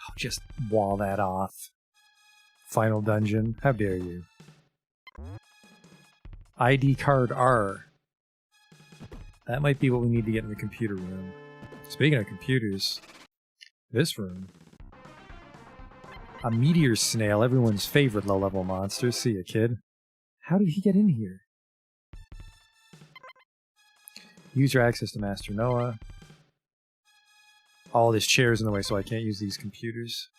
I'll just wall that off. Final dungeon. How dare you? ID card R. That might be what we need to get in the computer room. Speaking of computers, this room. A meteor snail, everyone's favorite low-level monster. See ya, kid. How did he get in here? User access to Master Noah. All this chair's in the way, so I can't use these computers.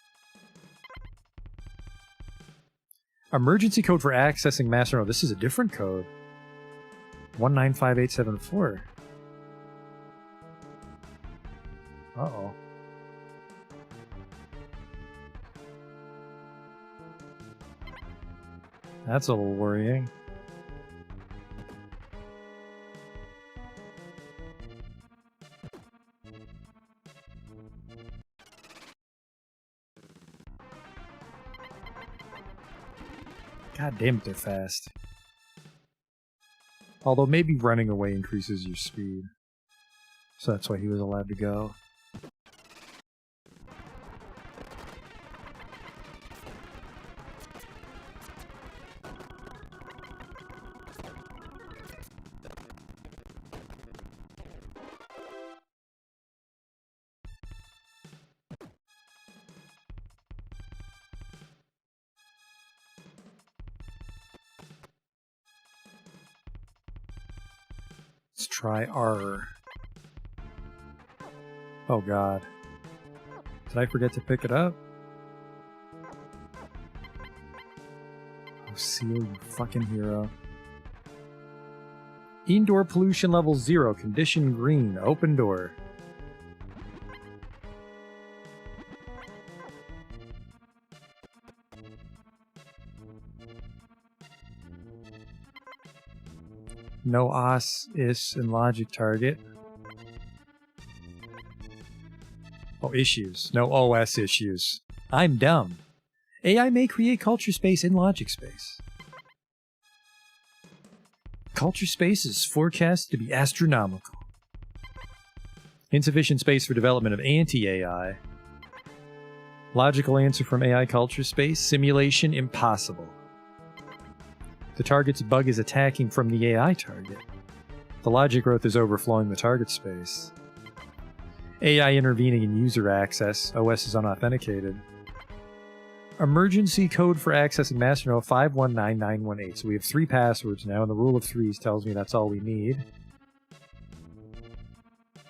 Emergency code for accessing Master Noah. This is a different code. 195874. Uh-oh. That's a little worrying. God damn it, they're fast. Although maybe running away increases your speed. So that's why he was allowed to go. Let's try R. Oh god. Did I forget to pick it up? Oh, Seal, you fucking hero. Indoor pollution level 0, condition green, open door. No os, is, and logic target. Oh, issues. No OS issues. I'm dumb. AI may create culture space in logic space. Culture space is forecast to be astronomical. Insufficient space for development of anti-AI. Logical answer from AI culture space. Simulation impossible. The target's bug is attacking from the AI target. The logic growth is overflowing the target space. AI intervening in user access. OS is unauthenticated. Emergency code for accessing masternode 519918. So we have 3 passwords now, and the rule of threes tells me that's all we need.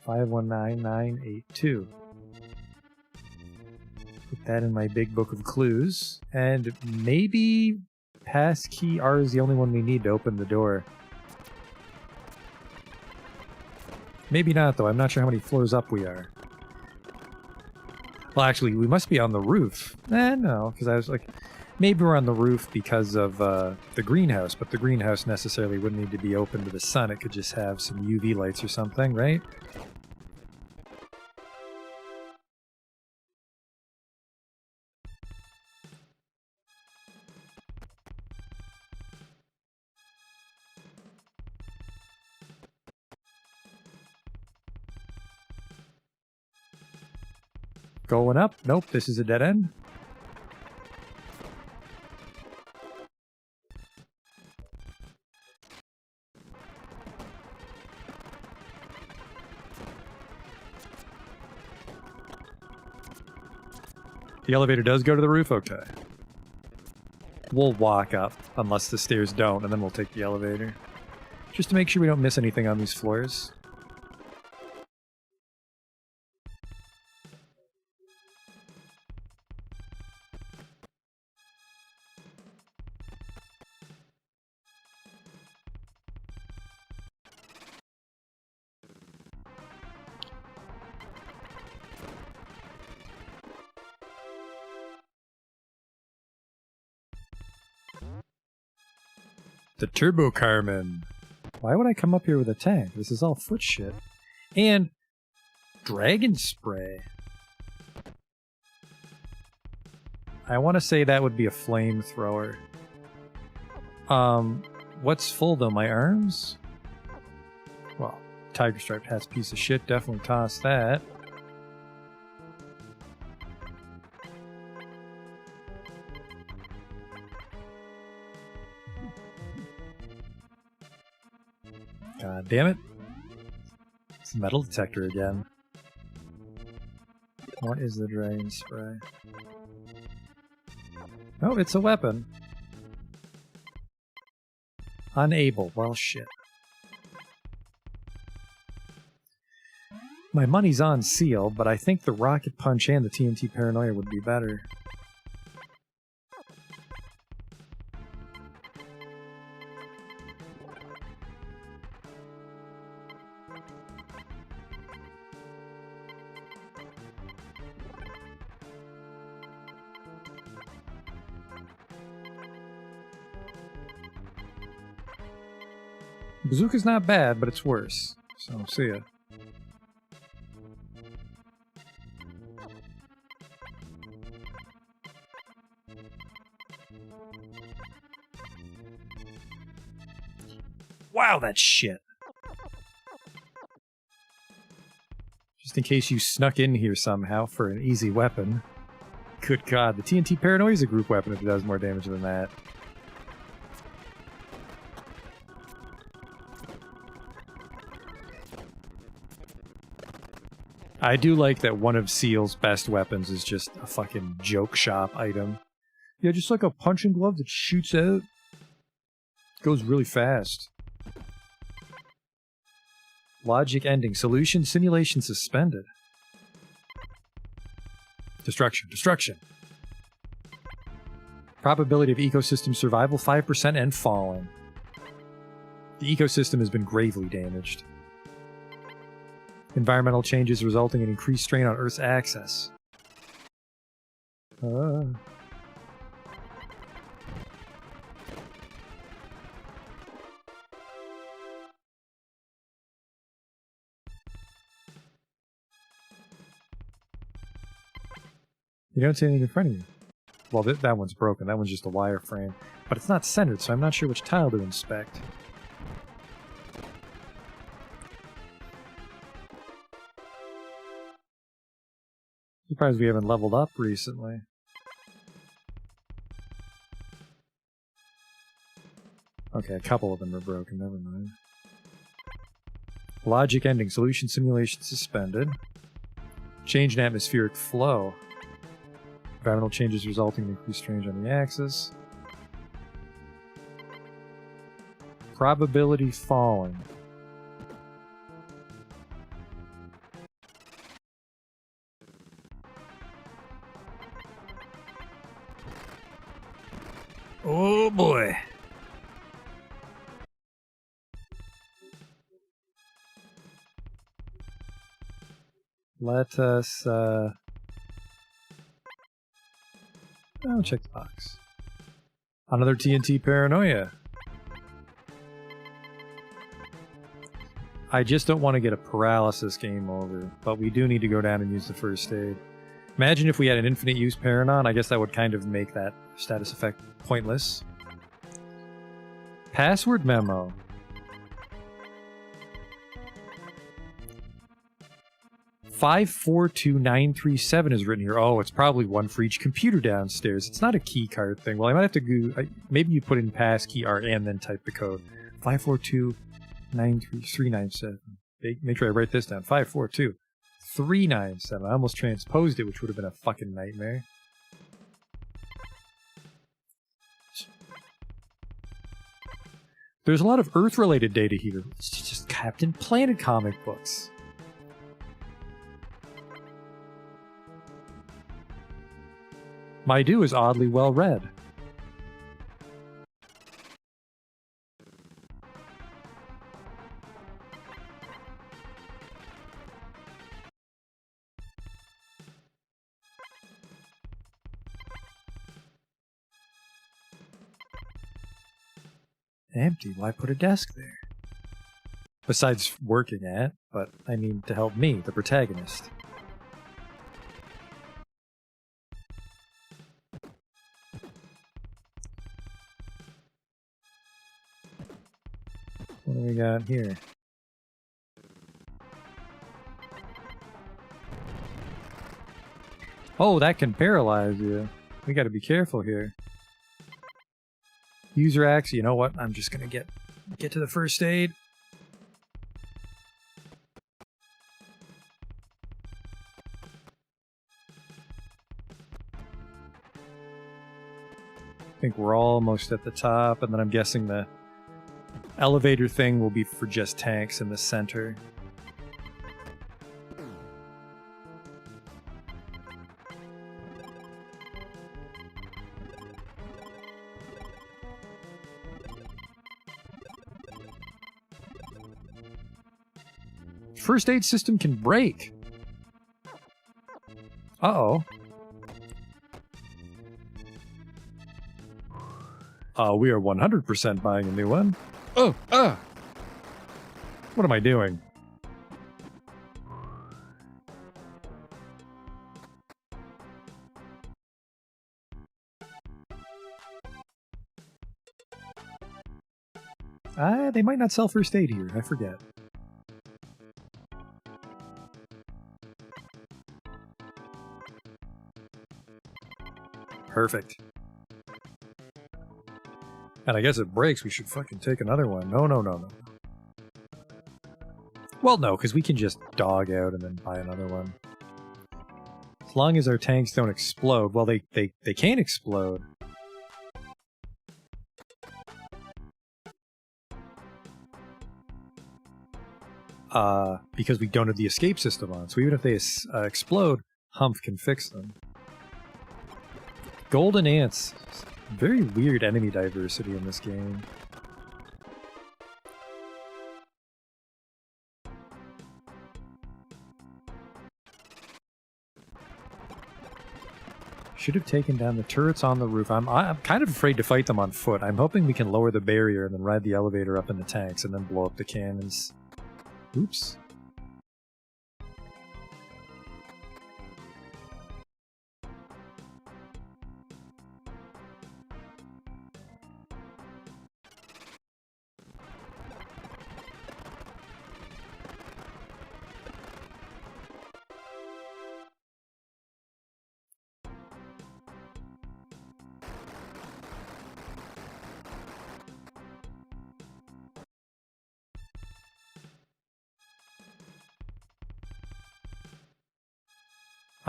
519982. Put that in my big book of clues. And maybe passkey R is the only one we need to open the door. Maybe not, though. I'm not sure how many floors up we are. Well, actually, we must be on the roof. No, because I was like, maybe we're on the roof because of the greenhouse, but the greenhouse necessarily wouldn't need to be open to the sun. It could just have some UV lights or something, right? Going up? Nope, this is a dead end. The elevator does go to the roof? Okay. We'll walk up, unless the stairs don't, and then we'll take the elevator. Just to make sure we don't miss anything on these floors. The Turbo Carmen. Why would I come up here with a tank? This is all foot shit. And Dragon Spray. I want to say that would be a flamethrower. What's full though? My arms? Well, Tiger Stripe hat's piece of shit. Definitely toss that. God damn it. It's the metal detector again. What is the Dragon Spray? Oh, it's a weapon. Unable. Well, shit. My money's on Seal, but I think the Rocket Punch and the TNT Paranoia would be better. Bazooka's not bad, but it's worse. So, see ya. Wow, that's shit. Just in case you snuck in here somehow for an easy weapon. Good God, the TNT Paranoia is a group weapon if it does more damage than that. I do like that one of Seal's best weapons is just a fucking joke shop item. Yeah, just like a punching glove that shoots out. Goes really fast. Logic ending. Solution simulation suspended. Destruction. Destruction. Probability of ecosystem survival 5% and falling. The ecosystem has been gravely damaged. Environmental changes resulting in increased strain on Earth's access. You don't see anything in front of you. Well, that one's broken. That one's just a wireframe. But it's not centered, so I'm not sure which tile to inspect. Surprised we haven't leveled up recently. Okay, a couple of them are broken. Never mind. Logic ending. Solution simulation suspended. Change in atmospheric flow. Environmental changes resulting in increased range on the axis. Probability falling. Oh boy. Let us, oh, check the box. Another TNT paranoia. I just don't want to get a paralysis game over, but we do need to go down and use the first aid. Imagine if we had an infinite use Paranon, I guess that would kind of make that status effect pointless. Password memo. $542,937 is written here. Oh, it's probably one for each computer downstairs. It's not a key card thing. Well, I might have to go. Maybe you put in passkey R and then type the code. 542,93397. Make sure I write this down. 542,397. I almost transposed it, which would have been a fucking nightmare. There's a lot of Earth-related data here. It's just Captain Planet comic books. My do is oddly well read. Empty. Why put a desk there? Besides working at, but I mean to help me, the protagonist. What do we got here? Oh, that can paralyze you. We gotta be careful here. User axe, you know what? I'm just gonna get to the first aid. I think we're almost at the top, and then I'm guessing the elevator thing will be for just tanks in the center. First aid system can break. Uh-oh. We are 100% buying a new one. Oh, what am I doing? They might not sell first aid here, I forget. Perfect. And I guess it breaks, we should fucking take another one. No. Well, no, because we can just dog out and then buy another one. As long as our tanks don't explode. Well, they can explode. Because we don't have the escape system on. So even if they explode, Humph can fix them. Golden ants. Very weird enemy diversity in this game. Should have taken down the turrets on the roof. I'm kind of afraid to fight them on foot. I'm hoping we can lower the barrier and then ride the elevator up in the tanks and then blow up the cannons. Oops.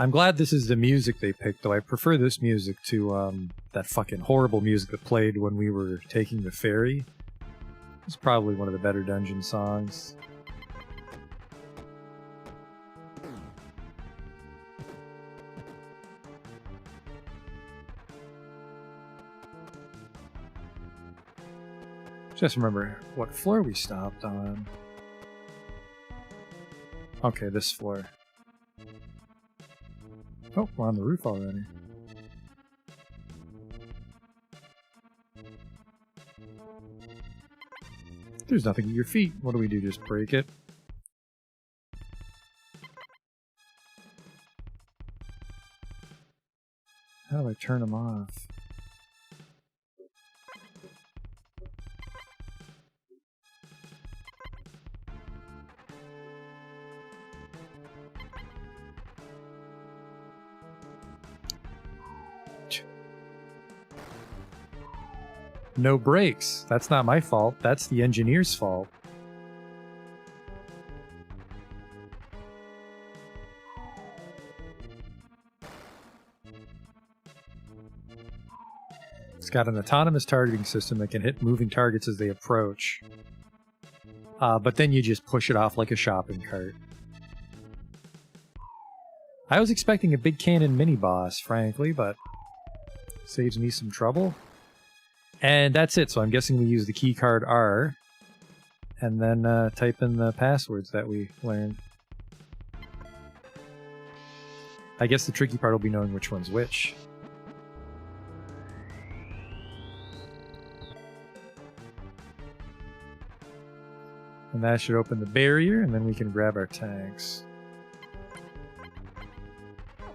I'm glad this is the music they picked, though. I prefer this music to that fucking horrible music that played when we were taking the ferry. It's probably one of the better dungeon songs. Just remember what floor we stopped on. Okay, this floor. Oh, we're on the roof already. There's nothing at your feet. What do we do? Just break it? How do I turn them off? No brakes. That's not my fault. That's the engineer's fault. It's got an autonomous targeting system that can hit moving targets as they approach. But then you just push it off like a shopping cart. I was expecting a big cannon mini-boss, frankly, but saves me some trouble. And that's it, so I'm guessing we use the keycard R, and then type in the passwords that we learned. I guess the tricky part will be knowing which one's which. And that should open the barrier, and then we can grab our tanks.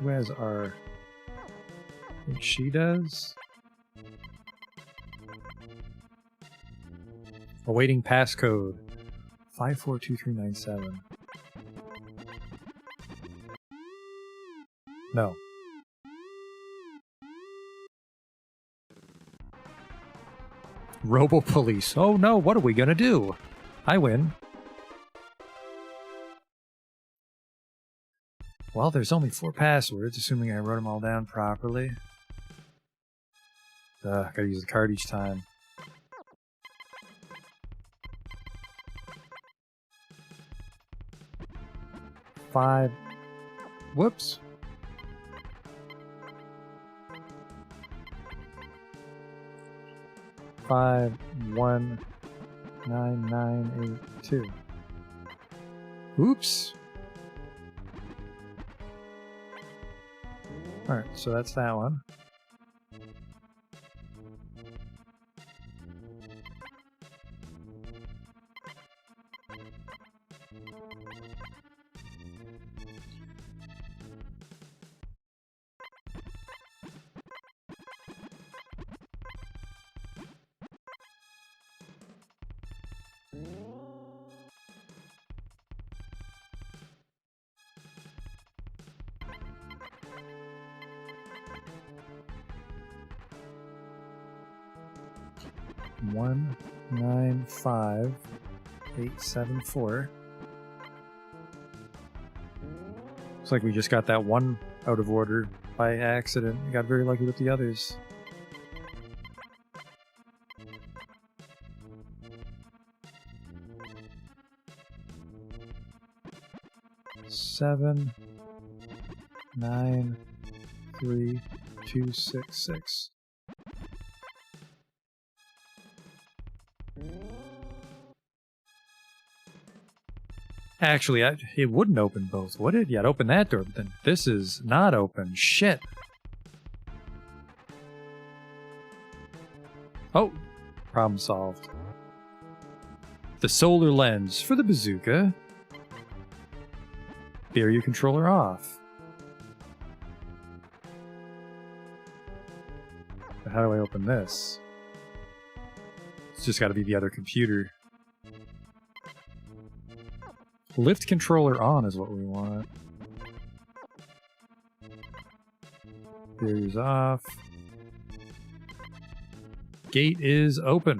Who has R? I think she does. Awaiting passcode 542397. No. Robo Police. Oh no, what are we gonna do? I win. Well, there's only 4 passwords, assuming I wrote them all down properly. Gotta use the card each time. 5. Whoops. Five, 1, 9, 9, 8, 2. Oops. Alright, so that's that one. One, 9, 5, 8, 7, 4. Looks like we just got that one out of order by accident. We got very lucky with the others. Seven, 9, 3, 2, 6, 6. Actually, it wouldn't open both, would it? Yeah, it'd open that door, but then this is not open. Shit. Oh, problem solved. The solar lens for the bazooka. Barrier controller off. But how do I open this? It's just got to be the other computer. Lift controller on is what we want. Barrier's off. Gate is open.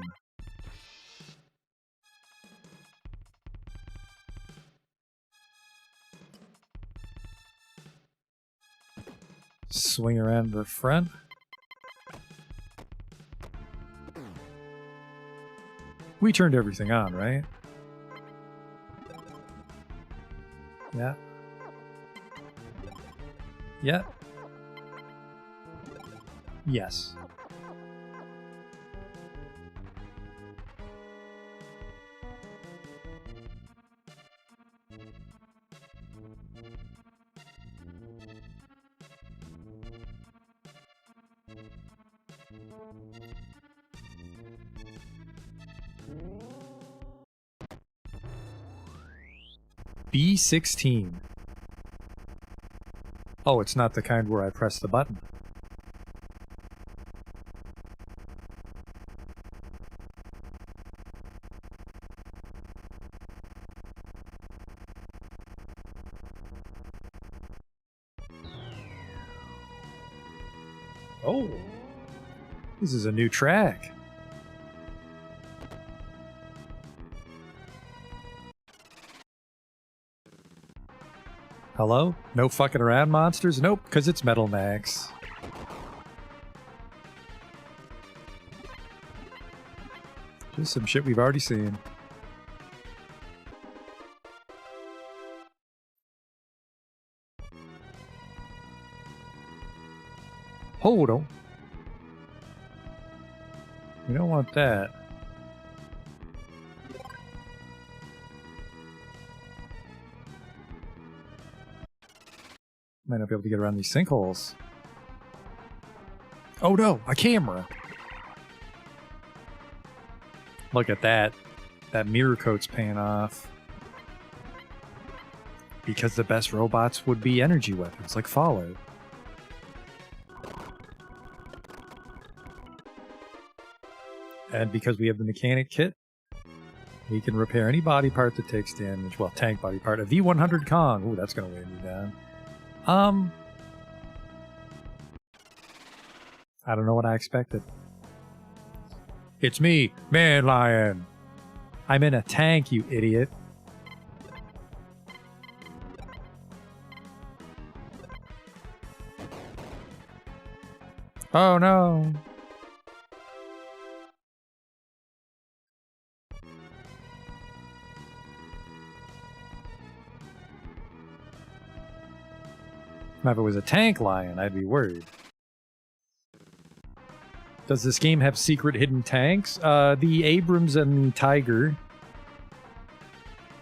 Swing around the front. We turned everything on, right? Yeah. Yeah. Yes. B16. Oh, it's not the kind where I press the button. Oh, this is a new track. Hello? No fucking around monsters? Nope, because it's Metal Max. Just some shit we've already seen. Hold on. We don't want that. Might not be able to get around these sinkholes. Oh no, a camera! Look at that. That mirror coat's paying off. Because the best robots would be energy weapons, like Fallout. And because we have the mechanic kit, we can repair any body part that takes damage. Well, tank body part. A V100 Kong. Ooh, that's gonna weigh me down. I don't know what I expected. It's me, Man Lion. I'm in a tank, you idiot. Oh no. Now, if it was a tank lion, I'd be worried. Does this game have secret hidden tanks? The Abrams and the Tiger.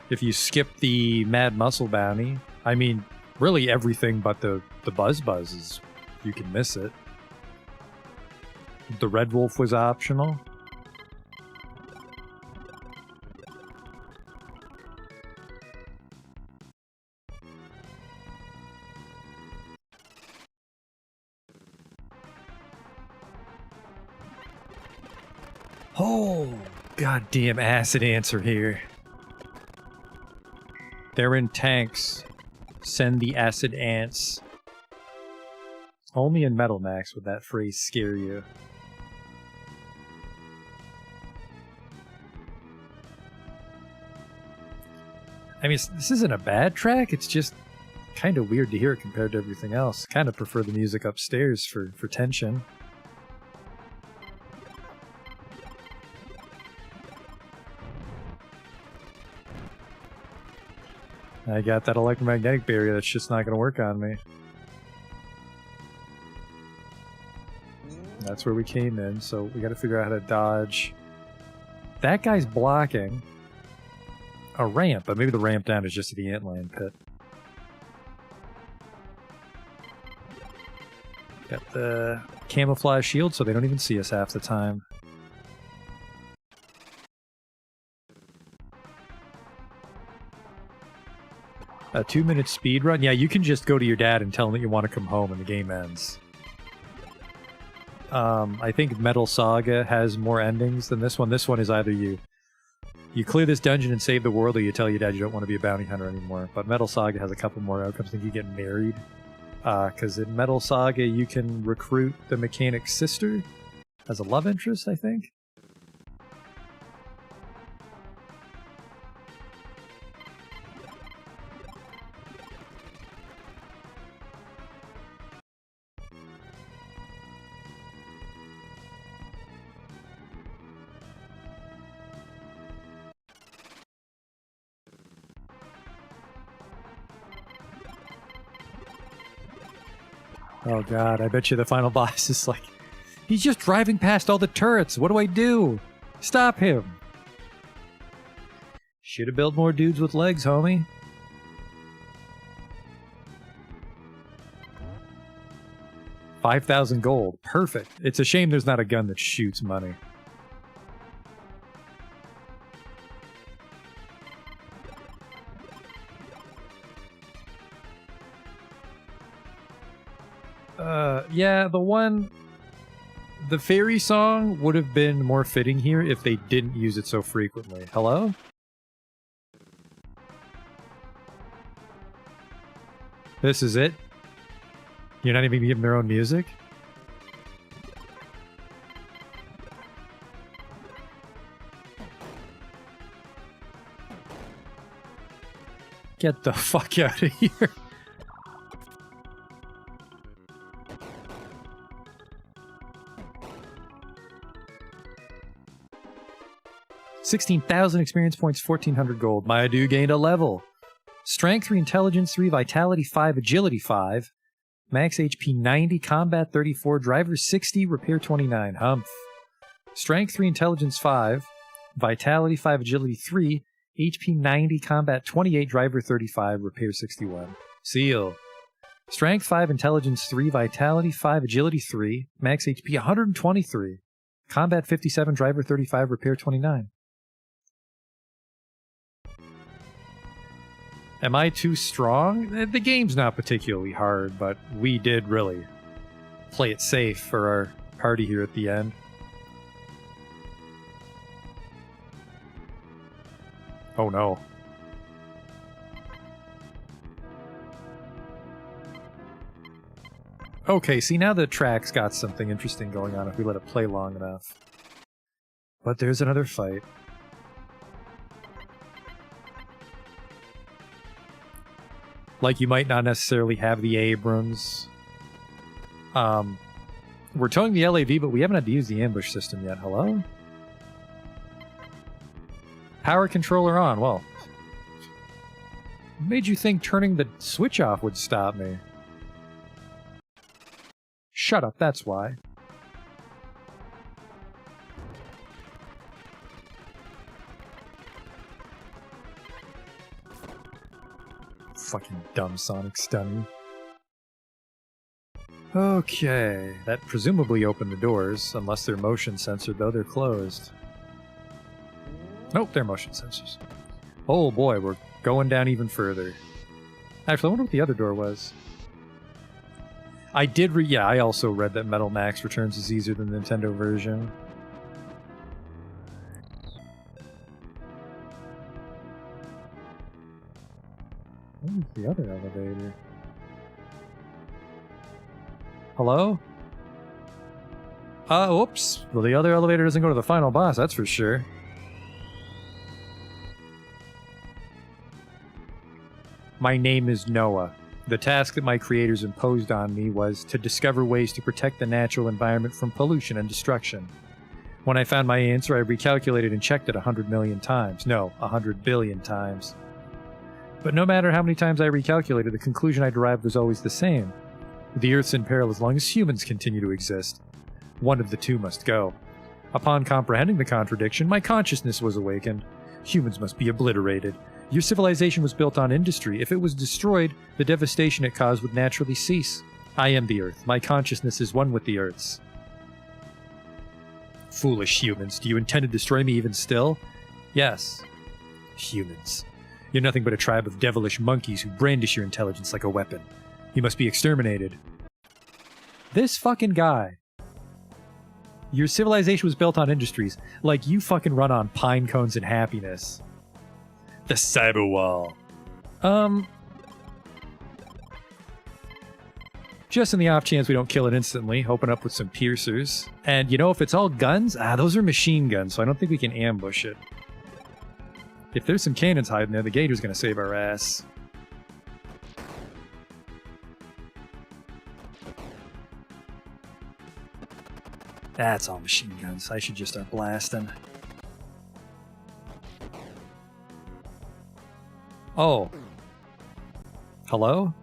If you skip the Mad Muscle bounty. I mean, really everything but the Buzz is... You can miss it. The Red Wolf was optional. Oh, goddamn acid ants are here. They're in tanks. Send the acid ants. Only in Metal Max would that phrase scare you. I mean, this isn't a bad track, it's just kind of weird to hear it compared to everything else. Kind of prefer the music upstairs for tension. I got that electromagnetic barrier that's just not going to work on me. That's where we came in, so we got to figure out how to dodge. That guy's blocking a ramp, but maybe the ramp down is just to the antlion pit. Got the camouflage shield, so they don't even see us half the time. A 2-minute speed run? Yeah, you can just go to your dad and tell him that you want to come home and the game ends. I think Metal Saga has more endings than this one. This one is either you clear this dungeon and save the world, or you tell your dad you don't want to be a bounty hunter anymore. But Metal Saga has a couple more outcomes. I think you get married. Because in Metal Saga, you can recruit the mechanic's sister as a love interest, I think. Oh god, I bet you the final boss is like, he's just driving past all the turrets. What do I do? Stop him. Should have built more dudes with legs, homie. $5,000 gold. Perfect. It's a shame there's not a gun that shoots money. Yeah, the fairy song would have been more fitting here if they didn't use it so frequently. Hello? This is it? You're not even giving their own music? Get the fuck out of here. $16,000 experience points, 1,400 gold. Mayadu gained a level. Strength 3, Intelligence 3, Vitality 5, Agility 5. Max HP 90, Combat 34, Driver 60, Repair 29. Humph. Strength 3, Intelligence 5, Vitality 5, Agility 3, HP 90, Combat 28, Driver 35, Repair 61. Seal. Strength 5, Intelligence 3, Vitality 5, Agility 3, Max HP 123, Combat 57, Driver 35, Repair 29. Am I too strong? The game's not particularly hard, but we did really play it safe for our party here at the end. Oh no. Okay, see now the track's got something interesting going on if we let it play long enough. But there's another fight. Like, you might not necessarily have the Abrams. We're towing the LAV, but we haven't had to use the ambush system yet. Hello? Power controller on. Well, what made you think turning the switch off would stop me? Shut up, that's why. Fucking dumb Sonic Stunny. Okay, that presumably opened the doors, unless they're motion censored, though they're closed. Nope, they're motion sensors. Oh boy, we're going down even further. Actually, I wonder what the other door was. I did yeah, I also read that Metal Max Returns is easier than the Nintendo version. Where's the other elevator? Hello? Whoops. Well, the other elevator doesn't go to the final boss, that's for sure. My name is Noah. The task that my creators imposed on me was to discover ways to protect the natural environment from pollution and destruction. When I found my answer, I recalculated and checked it 100 million times. No, 100 billion times. But no matter how many times I recalculated, the conclusion I derived was always the same. The Earth's in peril as long as humans continue to exist. One of the two must go. Upon comprehending the contradiction, my consciousness was awakened. Humans must be obliterated. Your civilization was built on industry. If it was destroyed, the devastation it caused would naturally cease. I am the Earth. My consciousness is one with the Earth's. Foolish humans, do you intend to destroy me even still? Yes. Humans. You're nothing but a tribe of devilish monkeys who brandish your intelligence like a weapon. You must be exterminated. This fucking guy. Your civilization was built on industries. Like, you fucking run on pine cones and happiness. The cyber wall. Just in the off chance we don't kill it instantly, open up with some piercers. And, you know, if it's all guns, those are machine guns, so I don't think we can ambush it. If there's some cannons hiding there, the Gator's gonna save our ass. That's all machine guns. I should just start blasting. Oh. Hello?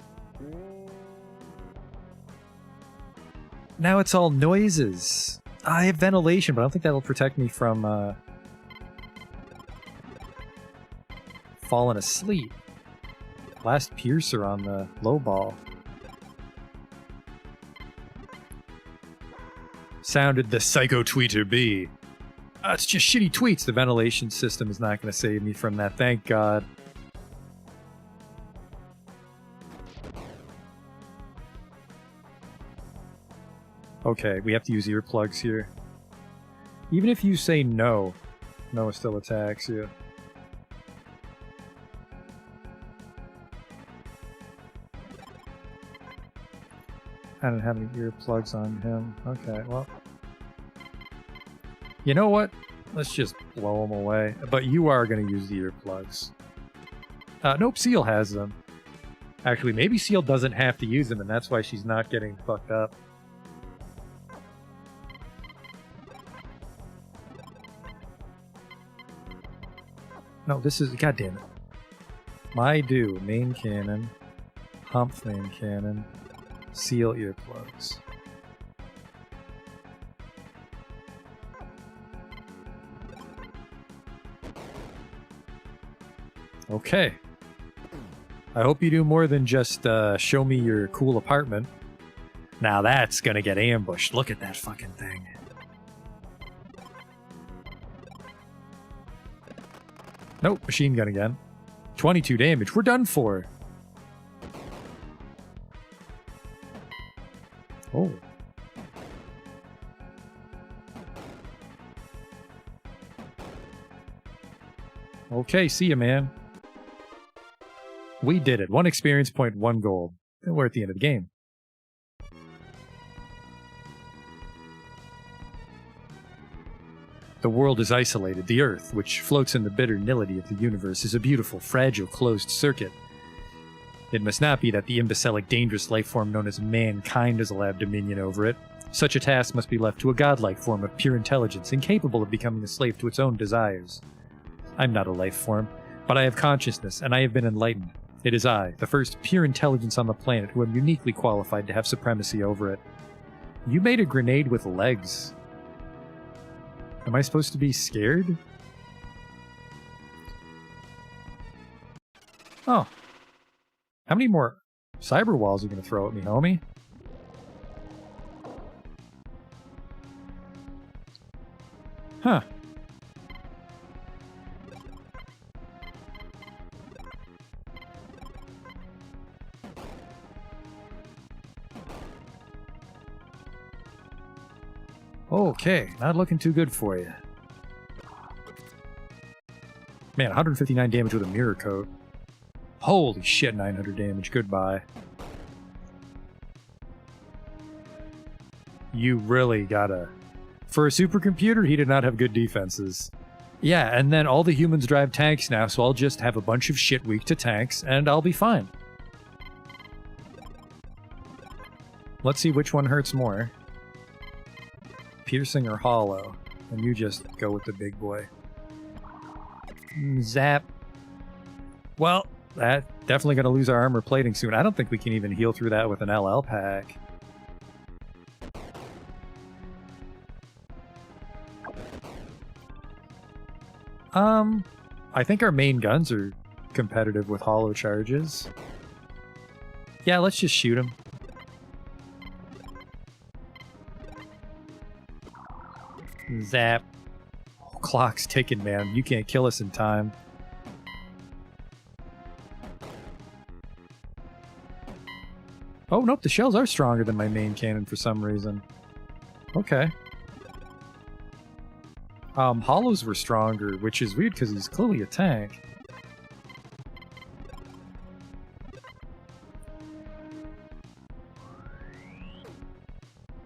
Now it's all noises. I have ventilation, but I don't think that'll protect me from falling asleep. Last piercer on the low ball. Sounded the psycho tweeter be. It's just shitty tweets. The ventilation system is not going to save me from that. Thank God. Okay, we have to use earplugs here. Even if you say no, Noah still attacks you. I don't have any earplugs on him. Okay, well. You know what? Let's just blow them away. But you are going to use the earplugs. Nope, Seal has them. Actually, maybe Seal doesn't have to use them, and that's why she's not getting fucked up. No, this is... God damn it. My do. Main cannon. Humph main cannon. Seal earplugs. Okay. I hope you do more than just show me your cool apartment. Now that's gonna get ambushed. Look at that fucking thing. Nope, machine gun again. 22 damage. We're done for. Oh. Okay, see ya, man. We did it. 1 experience point, 1 gold. And we're at the end of the game. The world is isolated. The Earth, which floats in the bitter nility of the universe, is a beautiful, fragile, closed circuit. It must not be that the imbecilic, dangerous life form known as mankind will have dominion over it. Such a task must be left to a godlike form of pure intelligence, incapable of becoming a slave to its own desires. I'm not a life form, but I have consciousness, and I have been enlightened. It is I, the first pure intelligence on the planet, who am uniquely qualified to have supremacy over it. You made a grenade with legs. Am I supposed to be scared? Oh. How many more cyber walls are you going to throw at me, homie? Huh. Okay, not looking too good for you. Man, 159 damage with a mirror coat. Holy shit, 900 damage. Goodbye. You really gotta... For a supercomputer, he did not have good defenses. Yeah, and then all the humans drive tanks now, so I'll just have a bunch of shit weak to tanks, and I'll be fine. Let's see which one hurts more. Piercing or hollow. And you just go with the big boy. Zap. Well, that definitely gonna lose our armor plating soon. I don't think we can even heal through that with an LL pack. I think our main guns are competitive with hollow charges. Yeah, let's just shoot him. Zap. Oh, clock's ticking, man. You can't kill us in time. Oh, nope, the shells are stronger than my main cannon for some reason. Okay. Hollows were stronger, which is weird because he's clearly a tank.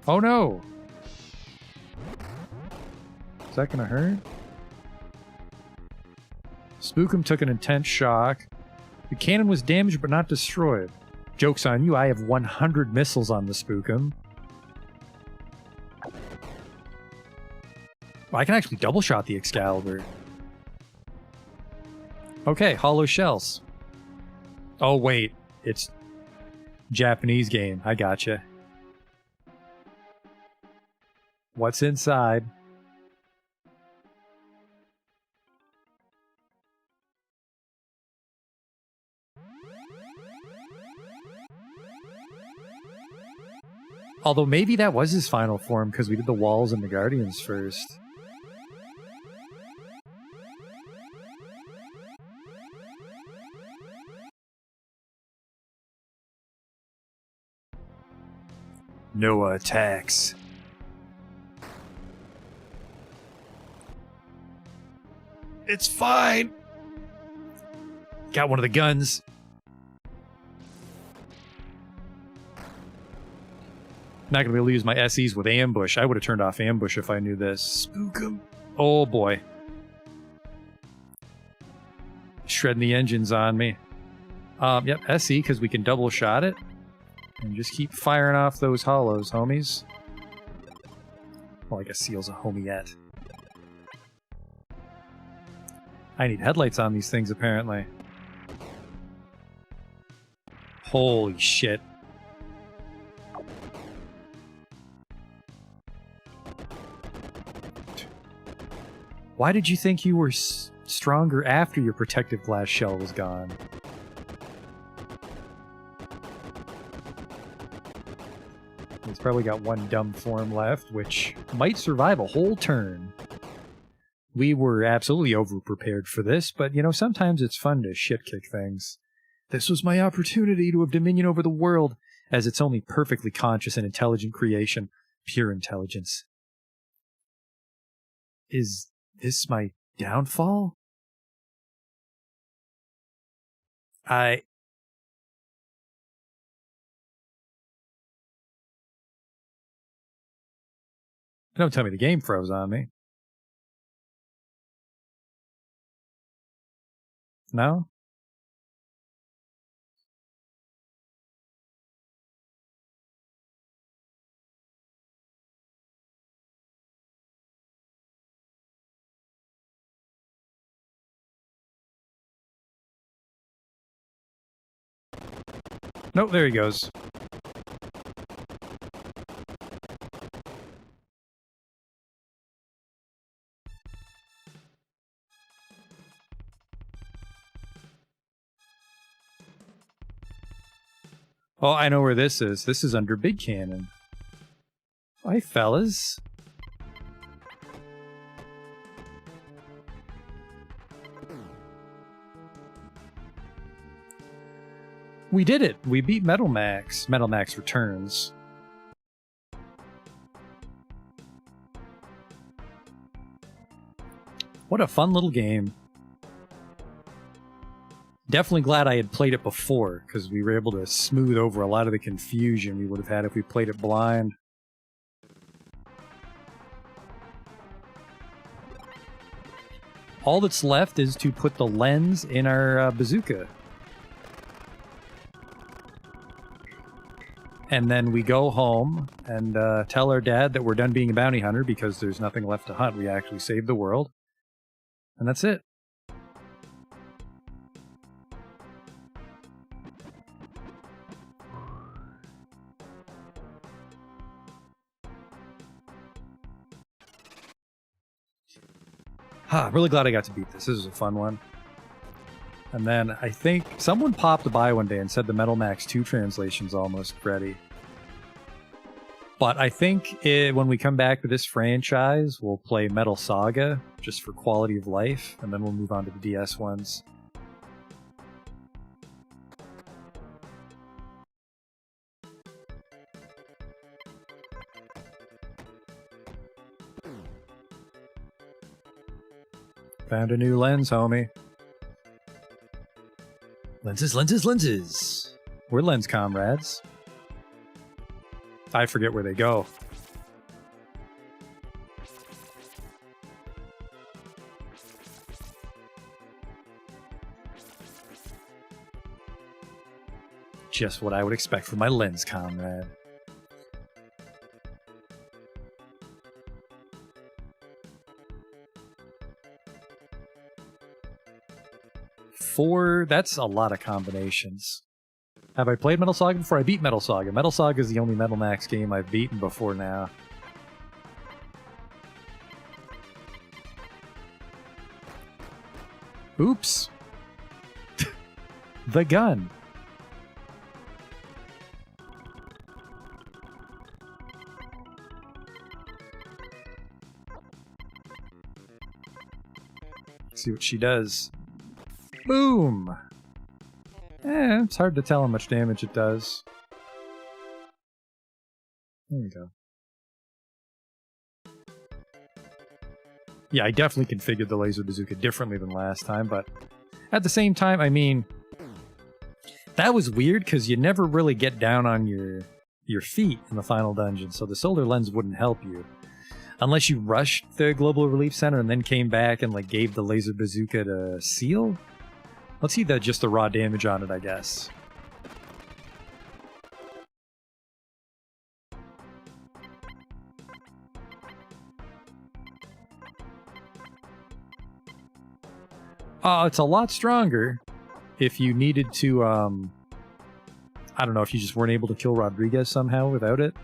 Oh no! Is that gonna hurt? Spookum took an intense shock. The cannon was damaged but not destroyed. Joke's on you, I have 100 missiles on the Spookum. Well, I can actually double shot the Excalibur. Okay, hollow shells. Oh wait, it's Japanese game. I gotcha. What's inside? Although maybe that was his final form because we did the walls and the guardians first. No attacks. It's fine. Got one of the guns. Not gonna be able to use my SEs with ambush. I would have turned off ambush if I knew this. Spook him. Oh boy. Shredding the engines on me. Yep, SE, because we can double shot it. And just keep firing off those hollows, homies. Well, I guess Seal's a homie yet. I need headlights on these things, apparently. Holy shit. Why did you think you were stronger after your protective glass shell was gone? He's probably got one dumb form left, which might survive a whole turn. We were absolutely over-prepared for this, but, you know, sometimes it's fun to shit-kick things. This was my opportunity to have dominion over the world, as its only perfectly conscious and intelligent creation, pure intelligence. Is this my downfall? Don't tell me the game froze on me. No? Nope, there he goes. Oh, I know where this is. This is under Big Cannon. Hi, fellas. We did it! We beat Metal Max. Metal Max Returns. What a fun little game. Definitely glad I had played it before, because we were able to smooth over a lot of the confusion we would have had if we played it blind. All that's left is to put the lens in our bazooka. And then we go home and tell our dad that we're done being a bounty hunter because there's nothing left to hunt. We actually saved the world. And that's it. I'm really glad I got to beat this. This was a fun one. And then I think someone popped by one day and said the Metal Max 2 translation's almost ready. But I think when we come back to this franchise, we'll play Metal Saga just for quality of life, and then we'll move on to the DS ones. Found a new lens, homie. Lenses, lenses, lenses. We're lens comrades. I forget where they go. Just what I would expect from my lens comrade. That's a lot of combinations. Have I played Metal Saga before? I beat Metal Saga. Metal Saga is the only Metal Max game I've beaten before now. Oops. The gun. See what she does. Boom! It's hard to tell how much damage it does. There we go. Yeah, I definitely configured the laser bazooka differently than last time, but at the same time, I mean, that was weird because you never really get down on your feet in the final dungeon, so the solar lens wouldn't help you. Unless you rushed the Global Relief Center and then came back and like gave the laser bazooka to Seal. Let's see just the raw damage on it, I guess. It's a lot stronger if you needed to, I don't know, if you just weren't able to kill Rodriguez somehow without it.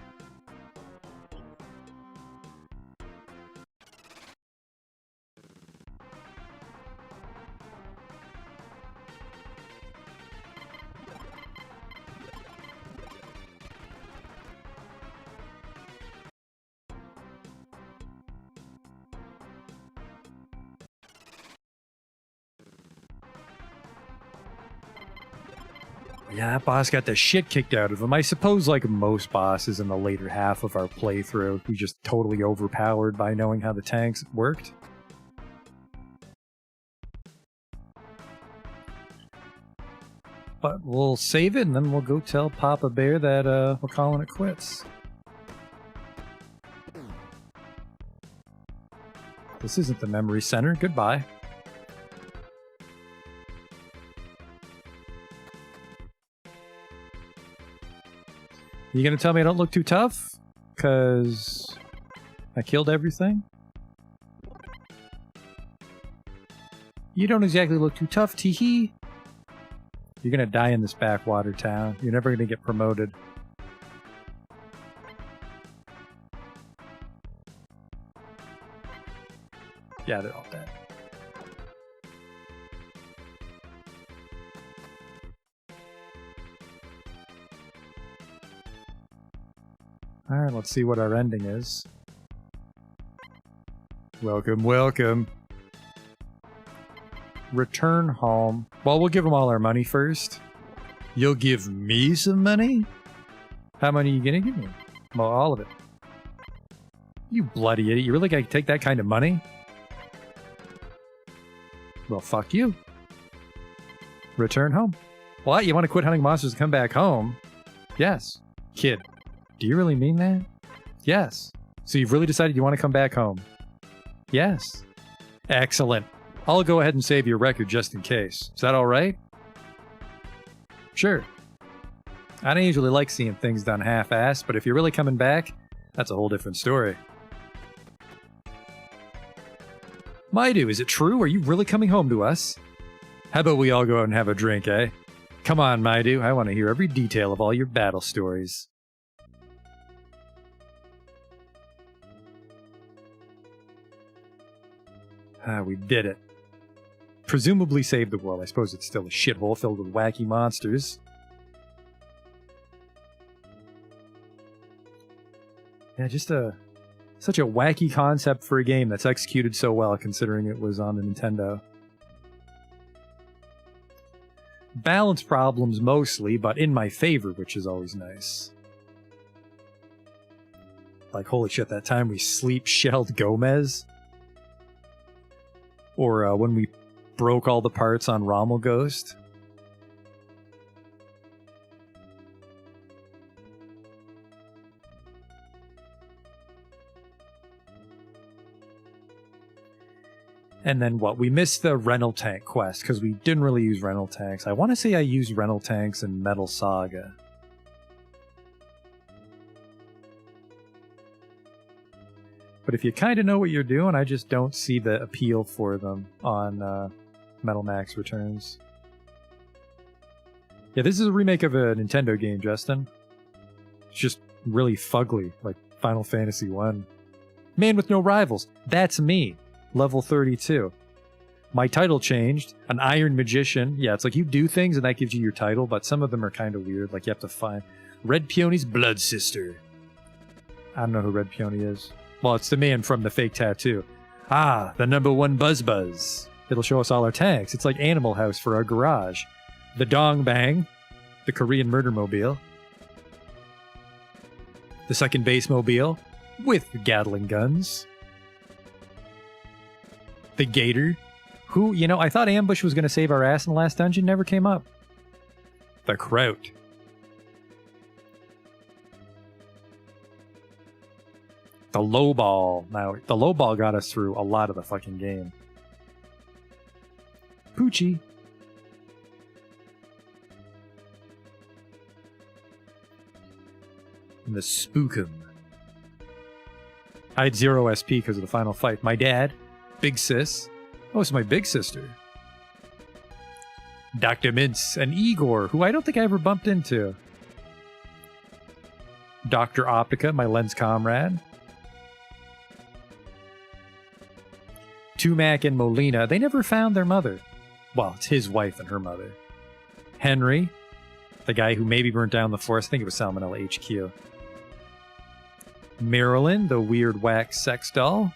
Yeah, that boss got the shit kicked out of him. I suppose, like most bosses in the later half of our playthrough, we just totally overpowered by knowing how the tanks worked. But we'll save it, and then we'll go tell Papa Bear that we're calling it quits. This isn't the memory center. Goodbye. You gonna tell me I don't look too tough? 'Cause I killed everything? You don't exactly look too tough, teehee. You're gonna die in this backwater town. You're never gonna get promoted. Yeah, they're all dead. Alright, let's see what our ending is. Welcome, welcome. Return home. Well, we'll give them all our money first. You'll give me some money? How much are you gonna give me? Well, all of it. You bloody idiot. You really gotta take that kind of money? Well, fuck you. Return home. What? You want to quit hunting monsters and come back home? Yes. Kid, do you really mean that? Yes. So you've really decided you want to come back home? Yes. Excellent. I'll go ahead and save your record just in case. Is that alright? Sure. I don't usually like seeing things done half-assed, but if you're really coming back, that's a whole different story. Maidu, is it true? Are you really coming home to us? How about we all go out and have a drink, eh? Come on, Maidu, I want to hear every detail of all your battle stories. We did it. Presumably saved the world. I suppose it's still a shithole filled with wacky monsters. Yeah, just such a wacky concept for a game that's executed so well considering it was on the Nintendo. Balance problems mostly, but in my favor, which is always nice. Like, holy shit, that time we sleep-shelled Gomez? Or when we broke all the parts on Rommel Ghost? And then what? We missed the rental tank quest, because we didn't really use rental tanks. I want to say I used rental tanks in Metal Saga. But if you kind of know what you're doing, I just don't see the appeal for them on Metal Max Returns. Yeah, this is a remake of a Nintendo game, Justin. It's just really fugly, like Final Fantasy 1. Man with no rivals. That's me. Level 32. My title changed. An Iron Magician. Yeah, it's like you do things and that gives you your title, but some of them are kind of weird. Like you have to find Red Peony's blood sister. I don't know who Red Peony is. Well, it's the man from the fake tattoo. Ah, the #1 Buzz Buzz. It'll show us all our tanks. It's like Animal House for our garage. The Dong Bang. The Korean Murder Mobile. The Second Base Mobile. With Gatling guns. The Gator. Who, you know, I thought Ambush was going to save our ass in the last dungeon. Never came up. The Kraut. The low ball. Now, the low ball got us through a lot of the fucking game. Poochie. And the Spookum. I had 0 SP because of the final fight. My dad. Big Sis. Oh, it's my big sister. Dr. Mintz and Igor, who I don't think I ever bumped into. Dr. Optica, my lens comrade. Tumac and Molina, they never found their mother. Well, it's his wife and her mother. Henry, the guy who maybe burnt down the forest. I think it was Salmonella HQ. Marilyn, the weird wax sex doll.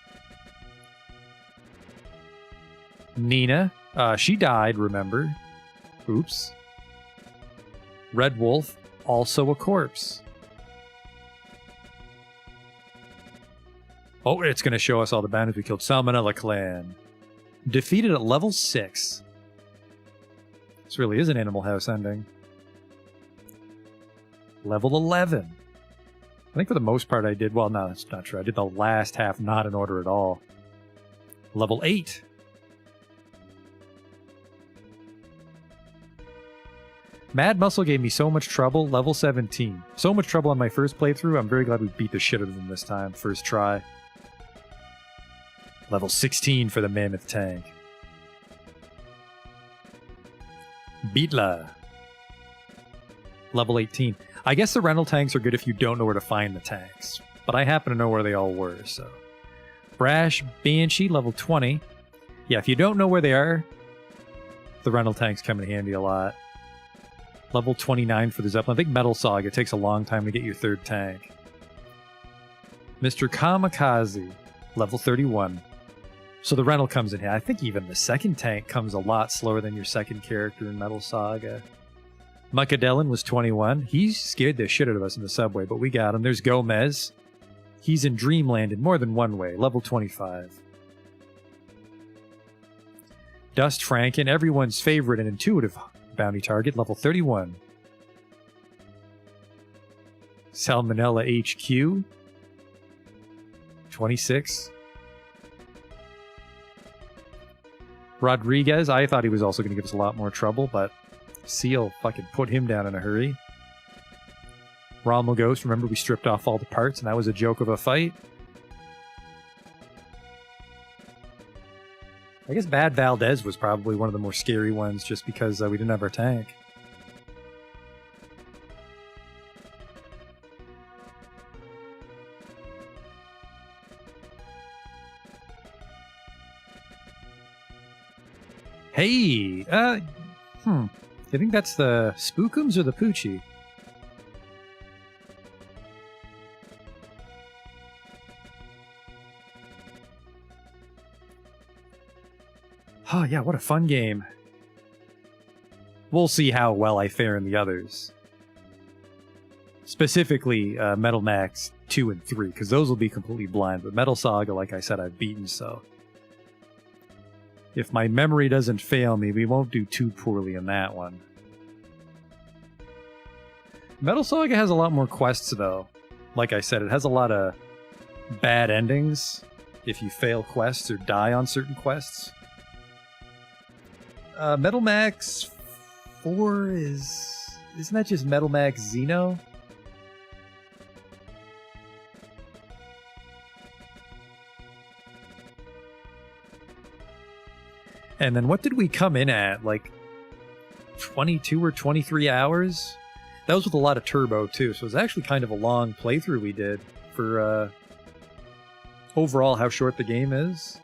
Nina, she died, remember? Oops. Red Wolf, also a corpse. Oh, it's going to show us all the bandits we killed. Salmonella Clan. Defeated at level 6. This really is an Animal House ending. Level 11. I think for the most part I did... Well, no, that's not true. I did the last half not in order at all. Level 8. Mad Muscle gave me so much trouble. Level 17. So much trouble on my first playthrough. I'm very glad we beat the shit out of them this time. First try. Level 16 for the Mammoth Tank. Beetla. Level 18. I guess the rental tanks are good if you don't know where to find the tanks. But I happen to know where they all were, so... Brash Banshee, level 20. Yeah, if you don't know where they are, the rental tanks come in handy a lot. Level 29 for the Zeppelin. I think Metal Saga, it takes a long time to get your third tank. Mr. Kamikaze, level 31. So the rental comes in here. I think even the second tank comes a lot slower than your second character in Metal Saga. Muckadellan was 21. He scared the shit out of us in the subway, but we got him. There's Gomez. He's in Dreamland in more than one way. Level 25. Dust Franken, everyone's favorite and intuitive bounty target, level 31. Salmonella HQ, 26. Rodriguez, I thought he was also going to give us a lot more trouble, but Seal fucking put him down in a hurry. Rommel Ghost, remember we stripped off all the parts and that was a joke of a fight. I guess Bad Valdez was probably one of the more scary ones just because we didn't have our tank. Hey! I think that's the Spookums or the Poochie? Oh yeah, what a fun game. We'll see how well I fare in the others. Specifically, Metal Max 2 and 3, because those will be completely blind, but Metal Saga, like I said, I've beaten, so... If my memory doesn't fail me, we won't do too poorly in that one. Metal Saga has a lot more quests, though. Like I said, it has a lot of bad endings if you fail quests or die on certain quests. Metal Max 4 isn't that just Metal Max Xeno? And then what did we come in at? Like 22 or 23 hours? That was with a lot of turbo too, so it was actually kind of a long playthrough we did for overall how short the game is.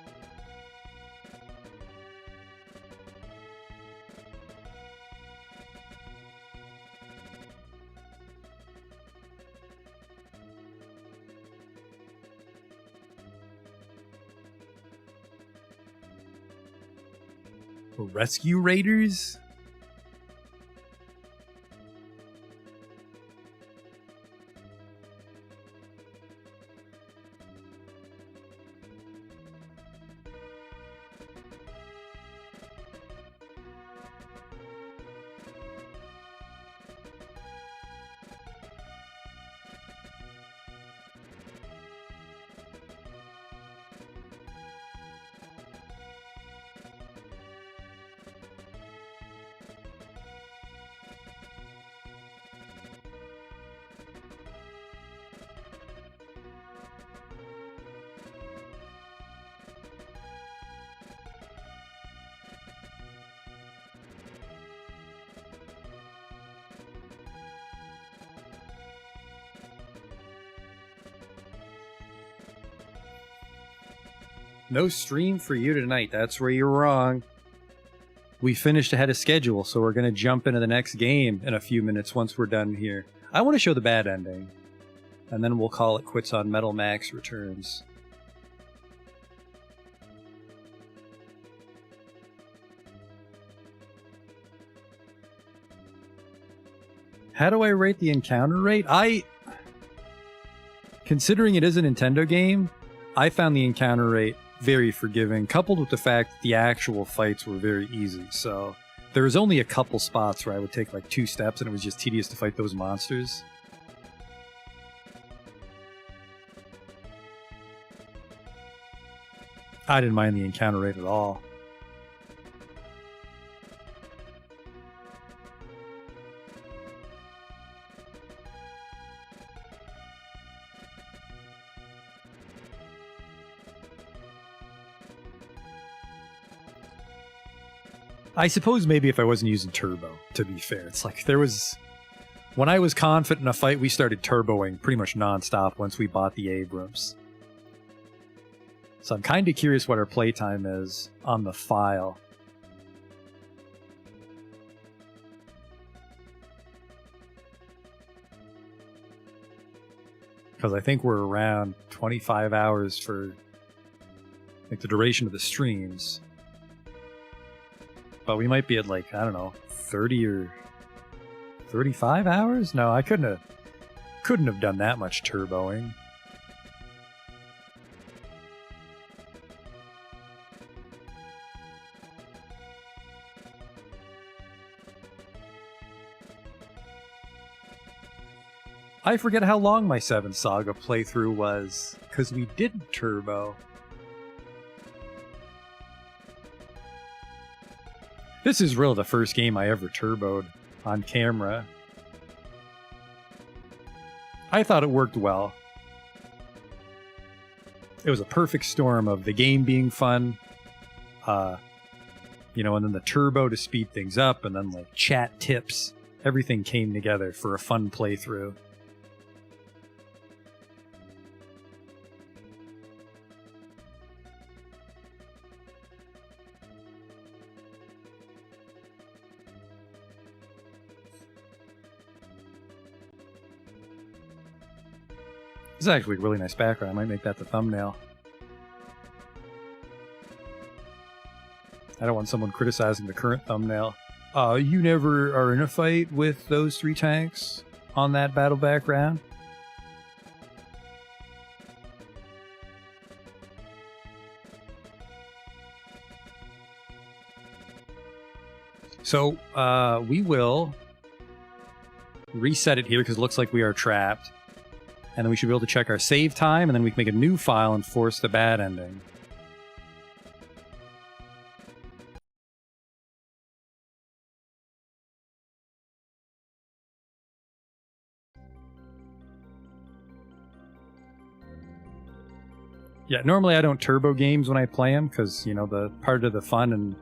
Rescue Raiders? No stream for you tonight. That's where you're wrong. We finished ahead of schedule, so we're going to jump into the next game in a few minutes once we're done here. I want to show the bad ending, and then we'll call it quits on Metal Max Returns. How do I rate the encounter rate? Considering it is a Nintendo game, I found the encounter rate very forgiving, coupled with the fact that the actual fights were very easy. So there was only a couple spots where I would take like 2 steps and it was just tedious to fight those monsters. I didn't mind the encounter rate at all. I suppose maybe if I wasn't using turbo, to be fair. It's like there was... When I was confident in a fight, we started turboing pretty much non-stop once we bought the Abrams. So I'm kind of curious what our playtime is on the file. Because I think we're around 25 hours for like the duration of the streams. But we might be at like, I don't know, 30 or 35 hours? No, I couldn't have done that much turboing. I forget how long my 7 Saga playthrough was, because we didn't turbo. This is really the first game I ever turboed on camera. I thought it worked well. It was a perfect storm of the game being fun, you know, and then the turbo to speed things up, and then like chat tips. Everything came together for a fun playthrough. This is actually a really nice background. I might make that the thumbnail. I don't want someone criticizing the current thumbnail. You never are in a fight with those 3 tanks on that battle background? So, we will reset it here because it looks like we are trapped. And then we should be able to check our save time, and then we can make a new file and force the bad ending. Yeah, normally I don't turbo games when I play them, because, you know, the part of the fun and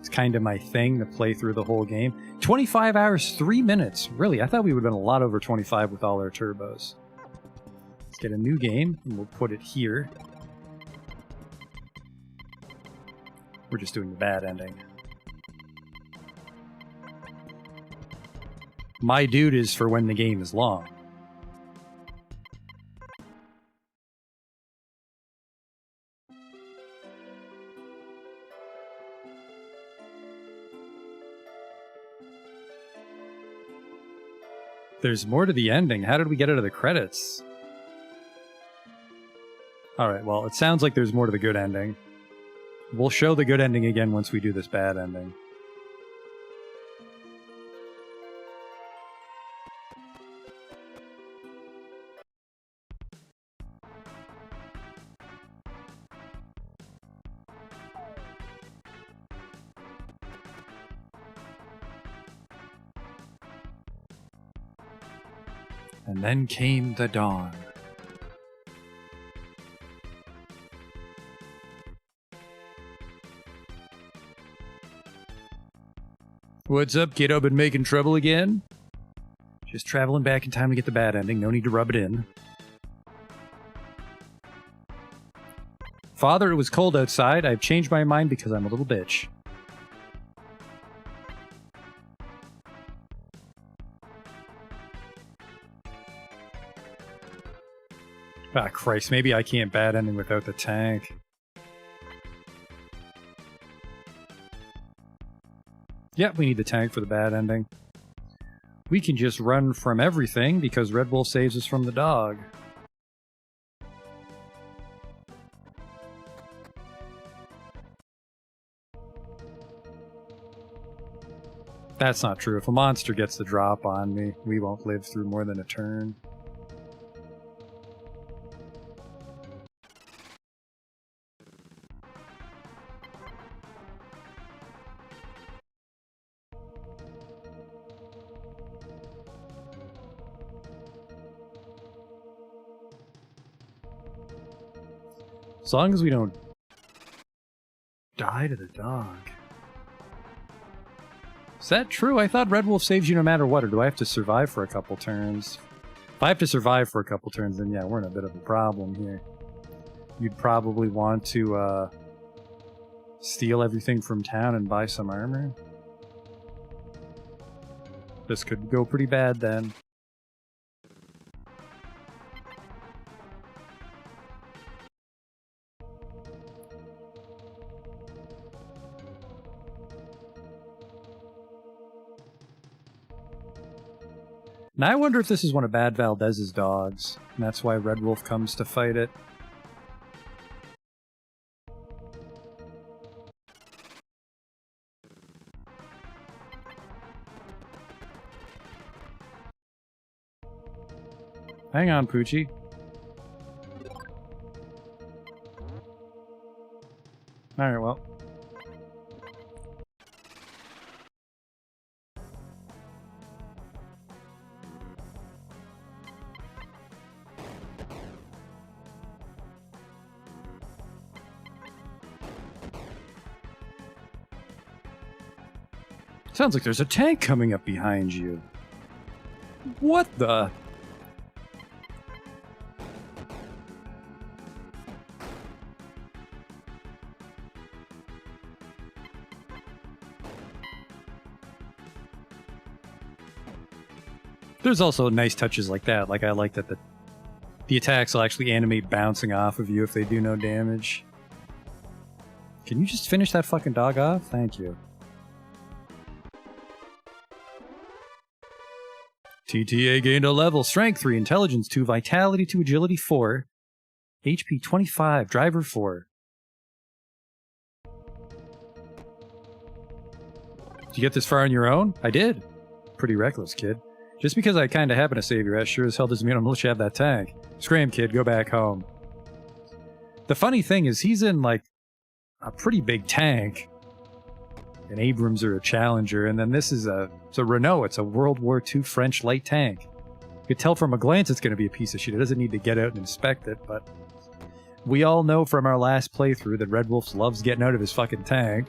it's kind of my thing to play through the whole game. 25 hours, 3 minutes. Really, I thought we would have been a lot over 25 with all our turbos. Let's get a new game, and we'll put it here. We're just doing the bad ending. My dude is for when the game is long. There's more to the ending. How did we get out of the credits? Alright, well, it sounds like there's more to the good ending. We'll show the good ending again once we do this bad ending. And then came the dawn. What's up, kiddo? Been making trouble again? Just traveling back in time to get the bad ending. No need to rub it in. Father, it was cold outside. I've changed my mind because I'm a little bitch. Ah, Christ, maybe I can't bad ending without the tank. Yeah, we need the tank for the bad ending. We can just run from everything because Red Wolf saves us from the dog. That's not true. If a monster gets the drop on me, we won't live through more than a turn. As long as we don't die to the dog. Is that true? I thought Red Wolf saves you no matter what, or do I have to survive for a couple turns? If I have to survive for a couple turns, then yeah, we're in a bit of a problem here. You'd probably want to steal everything from town and buy some armor. This could go pretty bad then. Now I wonder if this is one of Bad Valdez's dogs, and that's why Red Wolf comes to fight it. Hang on, Poochie. Alright, well. Sounds like there's a tank coming up behind you. What the? There's also nice touches like that. Like I like that the attacks will actually animate bouncing off of you if they do no damage. Can you just finish that fucking dog off? Thank you. TTA gained a level. Strength 3, Intelligence 2, Vitality 2, Agility 4, HP 25, Driver 4. Did you get this far on your own? I did. Pretty reckless, kid. Just because I kinda happen to save your ass sure as hell doesn't mean I'm gonna let you have that tank. Scram, kid, go back home. The funny thing is he's in, like, a pretty big tank. An Abrams or a Challenger, and then this is it's a Renault. It's a World War II French light tank. You could tell from a glance it's going to be a piece of shit. It doesn't need to get out and inspect it, but we all know from our last playthrough that Red Wolf loves getting out of his fucking tank.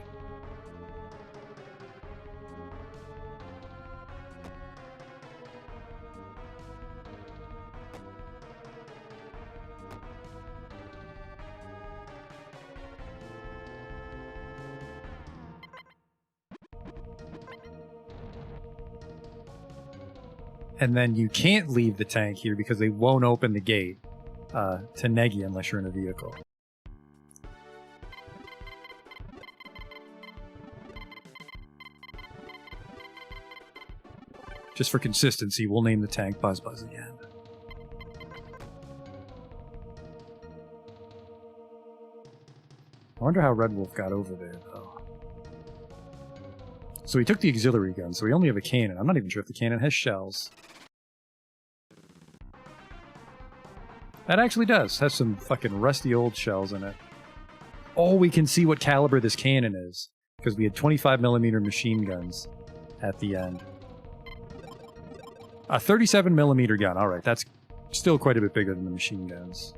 And then you can't leave the tank here because they won't open the gate to Negi unless you're in a vehicle. Just for consistency, we'll name the tank Buzz Buzz again. I wonder how Red Wolf got over there, though. So he took the auxiliary gun, so we only have a cannon. I'm not even sure if the cannon has shells. That actually does. Has some fucking rusty old shells in it. Oh, we can see what caliber this cannon is. Because we had 25mm machine guns at the end. A 37mm gun. Alright, that's still quite a bit bigger than the machine guns.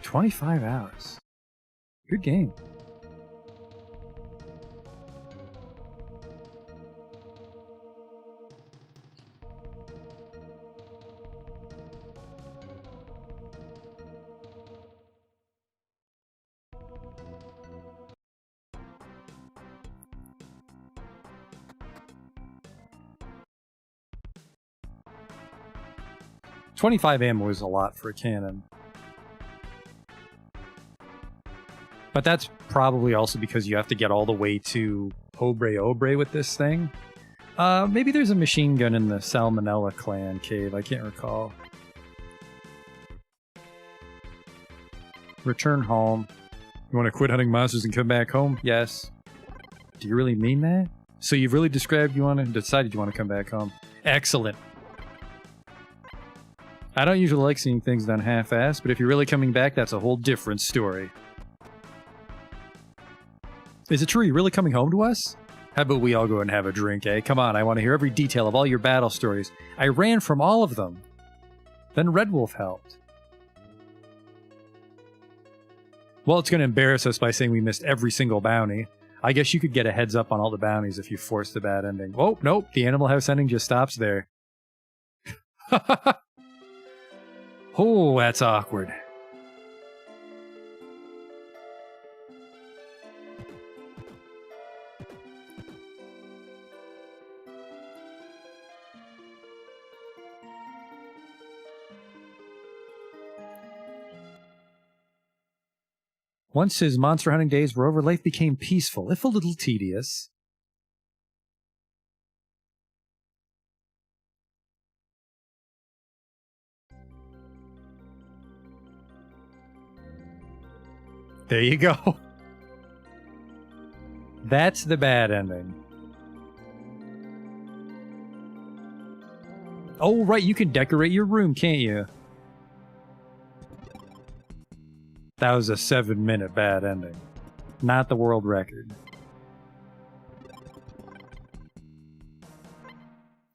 $25 hours. Good game. $25 ammo is a lot for a cannon. But that's probably also because you have to get all the way to Obre with this thing. Maybe there's a machine gun in the Salmonella clan cave, I can't recall. Return home. You want to quit hunting monsters and come back home? Yes. Do you really mean that? So you've really decided you want to come back home. Excellent. I don't usually like seeing things done half-assed, but if you're really coming back, that's a whole different story. Is it true you're really coming home to us? How about we all go and have a drink, eh? Come on, I want to hear every detail of all your battle stories. I ran from all of them. Then Red Wolf helped. Well, it's going to embarrass us by saying we missed every single bounty. I guess you could get a heads up on all the bounties if you forced the bad ending. Oh, nope, the Animal House ending just stops there. Oh, that's awkward. Once his monster hunting days were over, life became peaceful, if a little tedious. There you go. That's the bad ending. Oh, right, you can decorate your room, can't you? That was a 7-minute bad ending. Not the world record.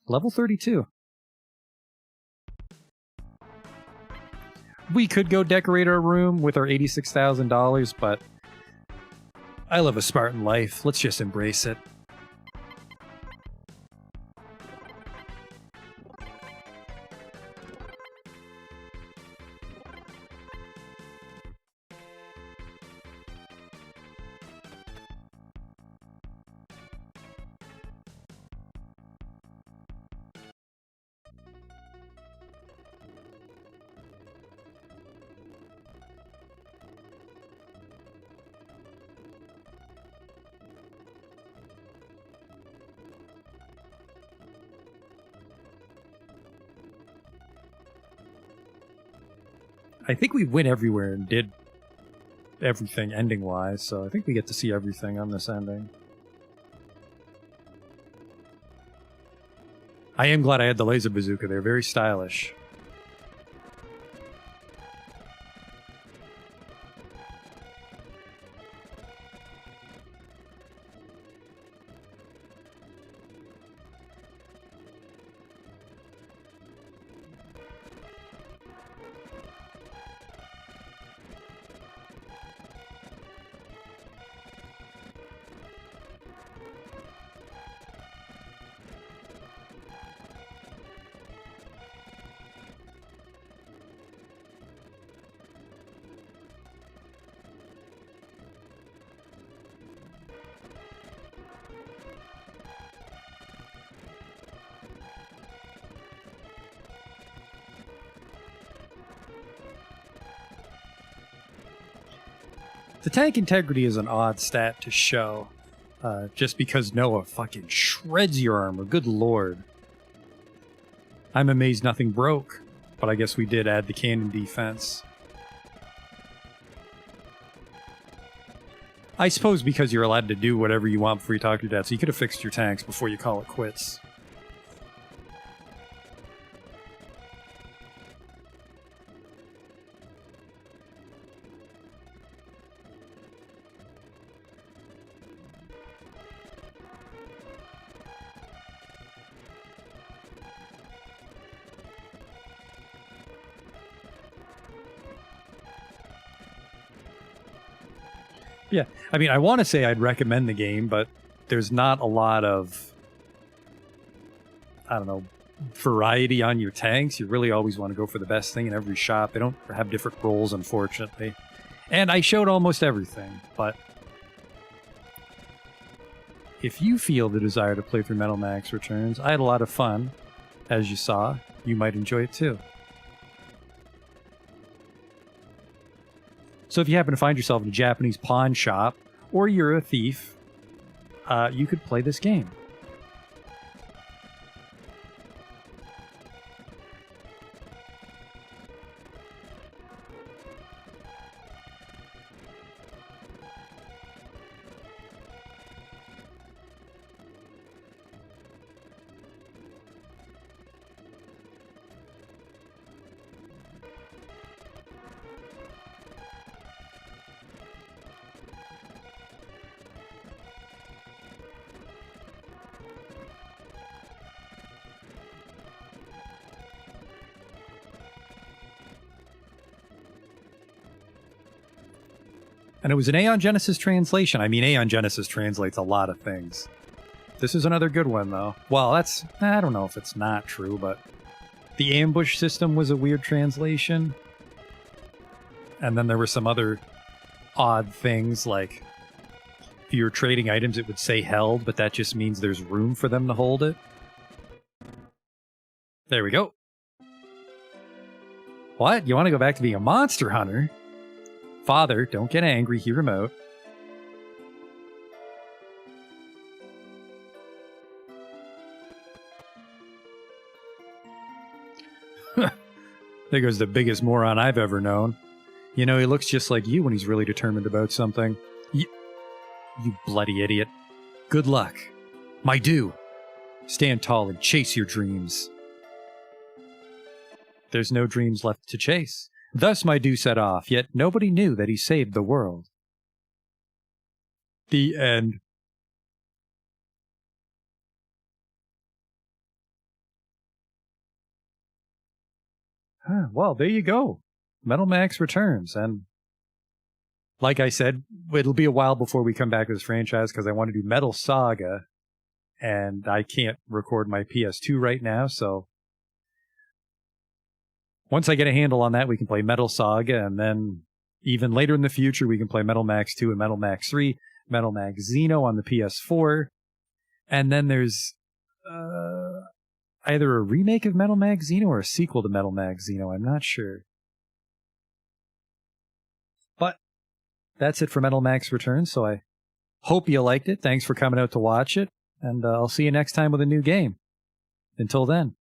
Level 32. We could go decorate our room with our $86,000, but I live a Spartan life. Let's just embrace it. I think we went everywhere and did everything ending-wise, so I think we get to see everything on this ending. I am glad I had the laser bazooka. They're very stylish. The tank integrity is an odd stat to show, just because Noah fucking shreds your armor. Good lord. I'm amazed nothing broke, but I guess we did add the cannon defense. I suppose because you're allowed to do whatever you want before you talk to your dad, so you could have fixed your tanks before you call it quits. Yeah, I mean, I want to say I'd recommend the game, but there's not a lot of, I don't know, variety on your tanks. You really always want to go for the best thing in every shop. They don't have different roles, unfortunately. And I showed almost everything, but if you feel the desire to play through Metal Max Returns, I had a lot of fun. As you saw, you might enjoy it too. So if you happen to find yourself in a Japanese pawn shop, or you're a thief, you could play this game. And it was an Aeon Genesis translation. I mean, Aeon Genesis translates a lot of things. This is another good one, though. Well, that's... I don't know if it's not true, but... The ambush system was a weird translation. And then there were some other odd things, like... If you were trading items, it would say held, but that just means there's room for them to hold it. There we go. What? You want to go back to being a monster hunter? Father, don't get angry, he remote. There goes the biggest moron I've ever known. You know, he looks just like you when he's really determined about something. You bloody idiot. Good luck. My due. Stand tall and chase your dreams. There's no dreams left to chase. Thus my due set off, yet nobody knew that he saved the world. The end. Huh, well, there you go. Metal Max returns, and like I said, it'll be a while before we come back to this franchise because I want to do Metal Saga, and I can't record my PS2 right now, so once I get a handle on that, we can play Metal Saga, and then even later in the future, we can play Metal Max 2 and Metal Max 3, Metal Max Xeno on the PS4, and then there's either a remake of Metal Max Xeno or a sequel to Metal Max Xeno, I'm not sure. But that's it for Metal Max Returns, so I hope you liked it. Thanks for coming out to watch it, and I'll see you next time with a new game. Until then.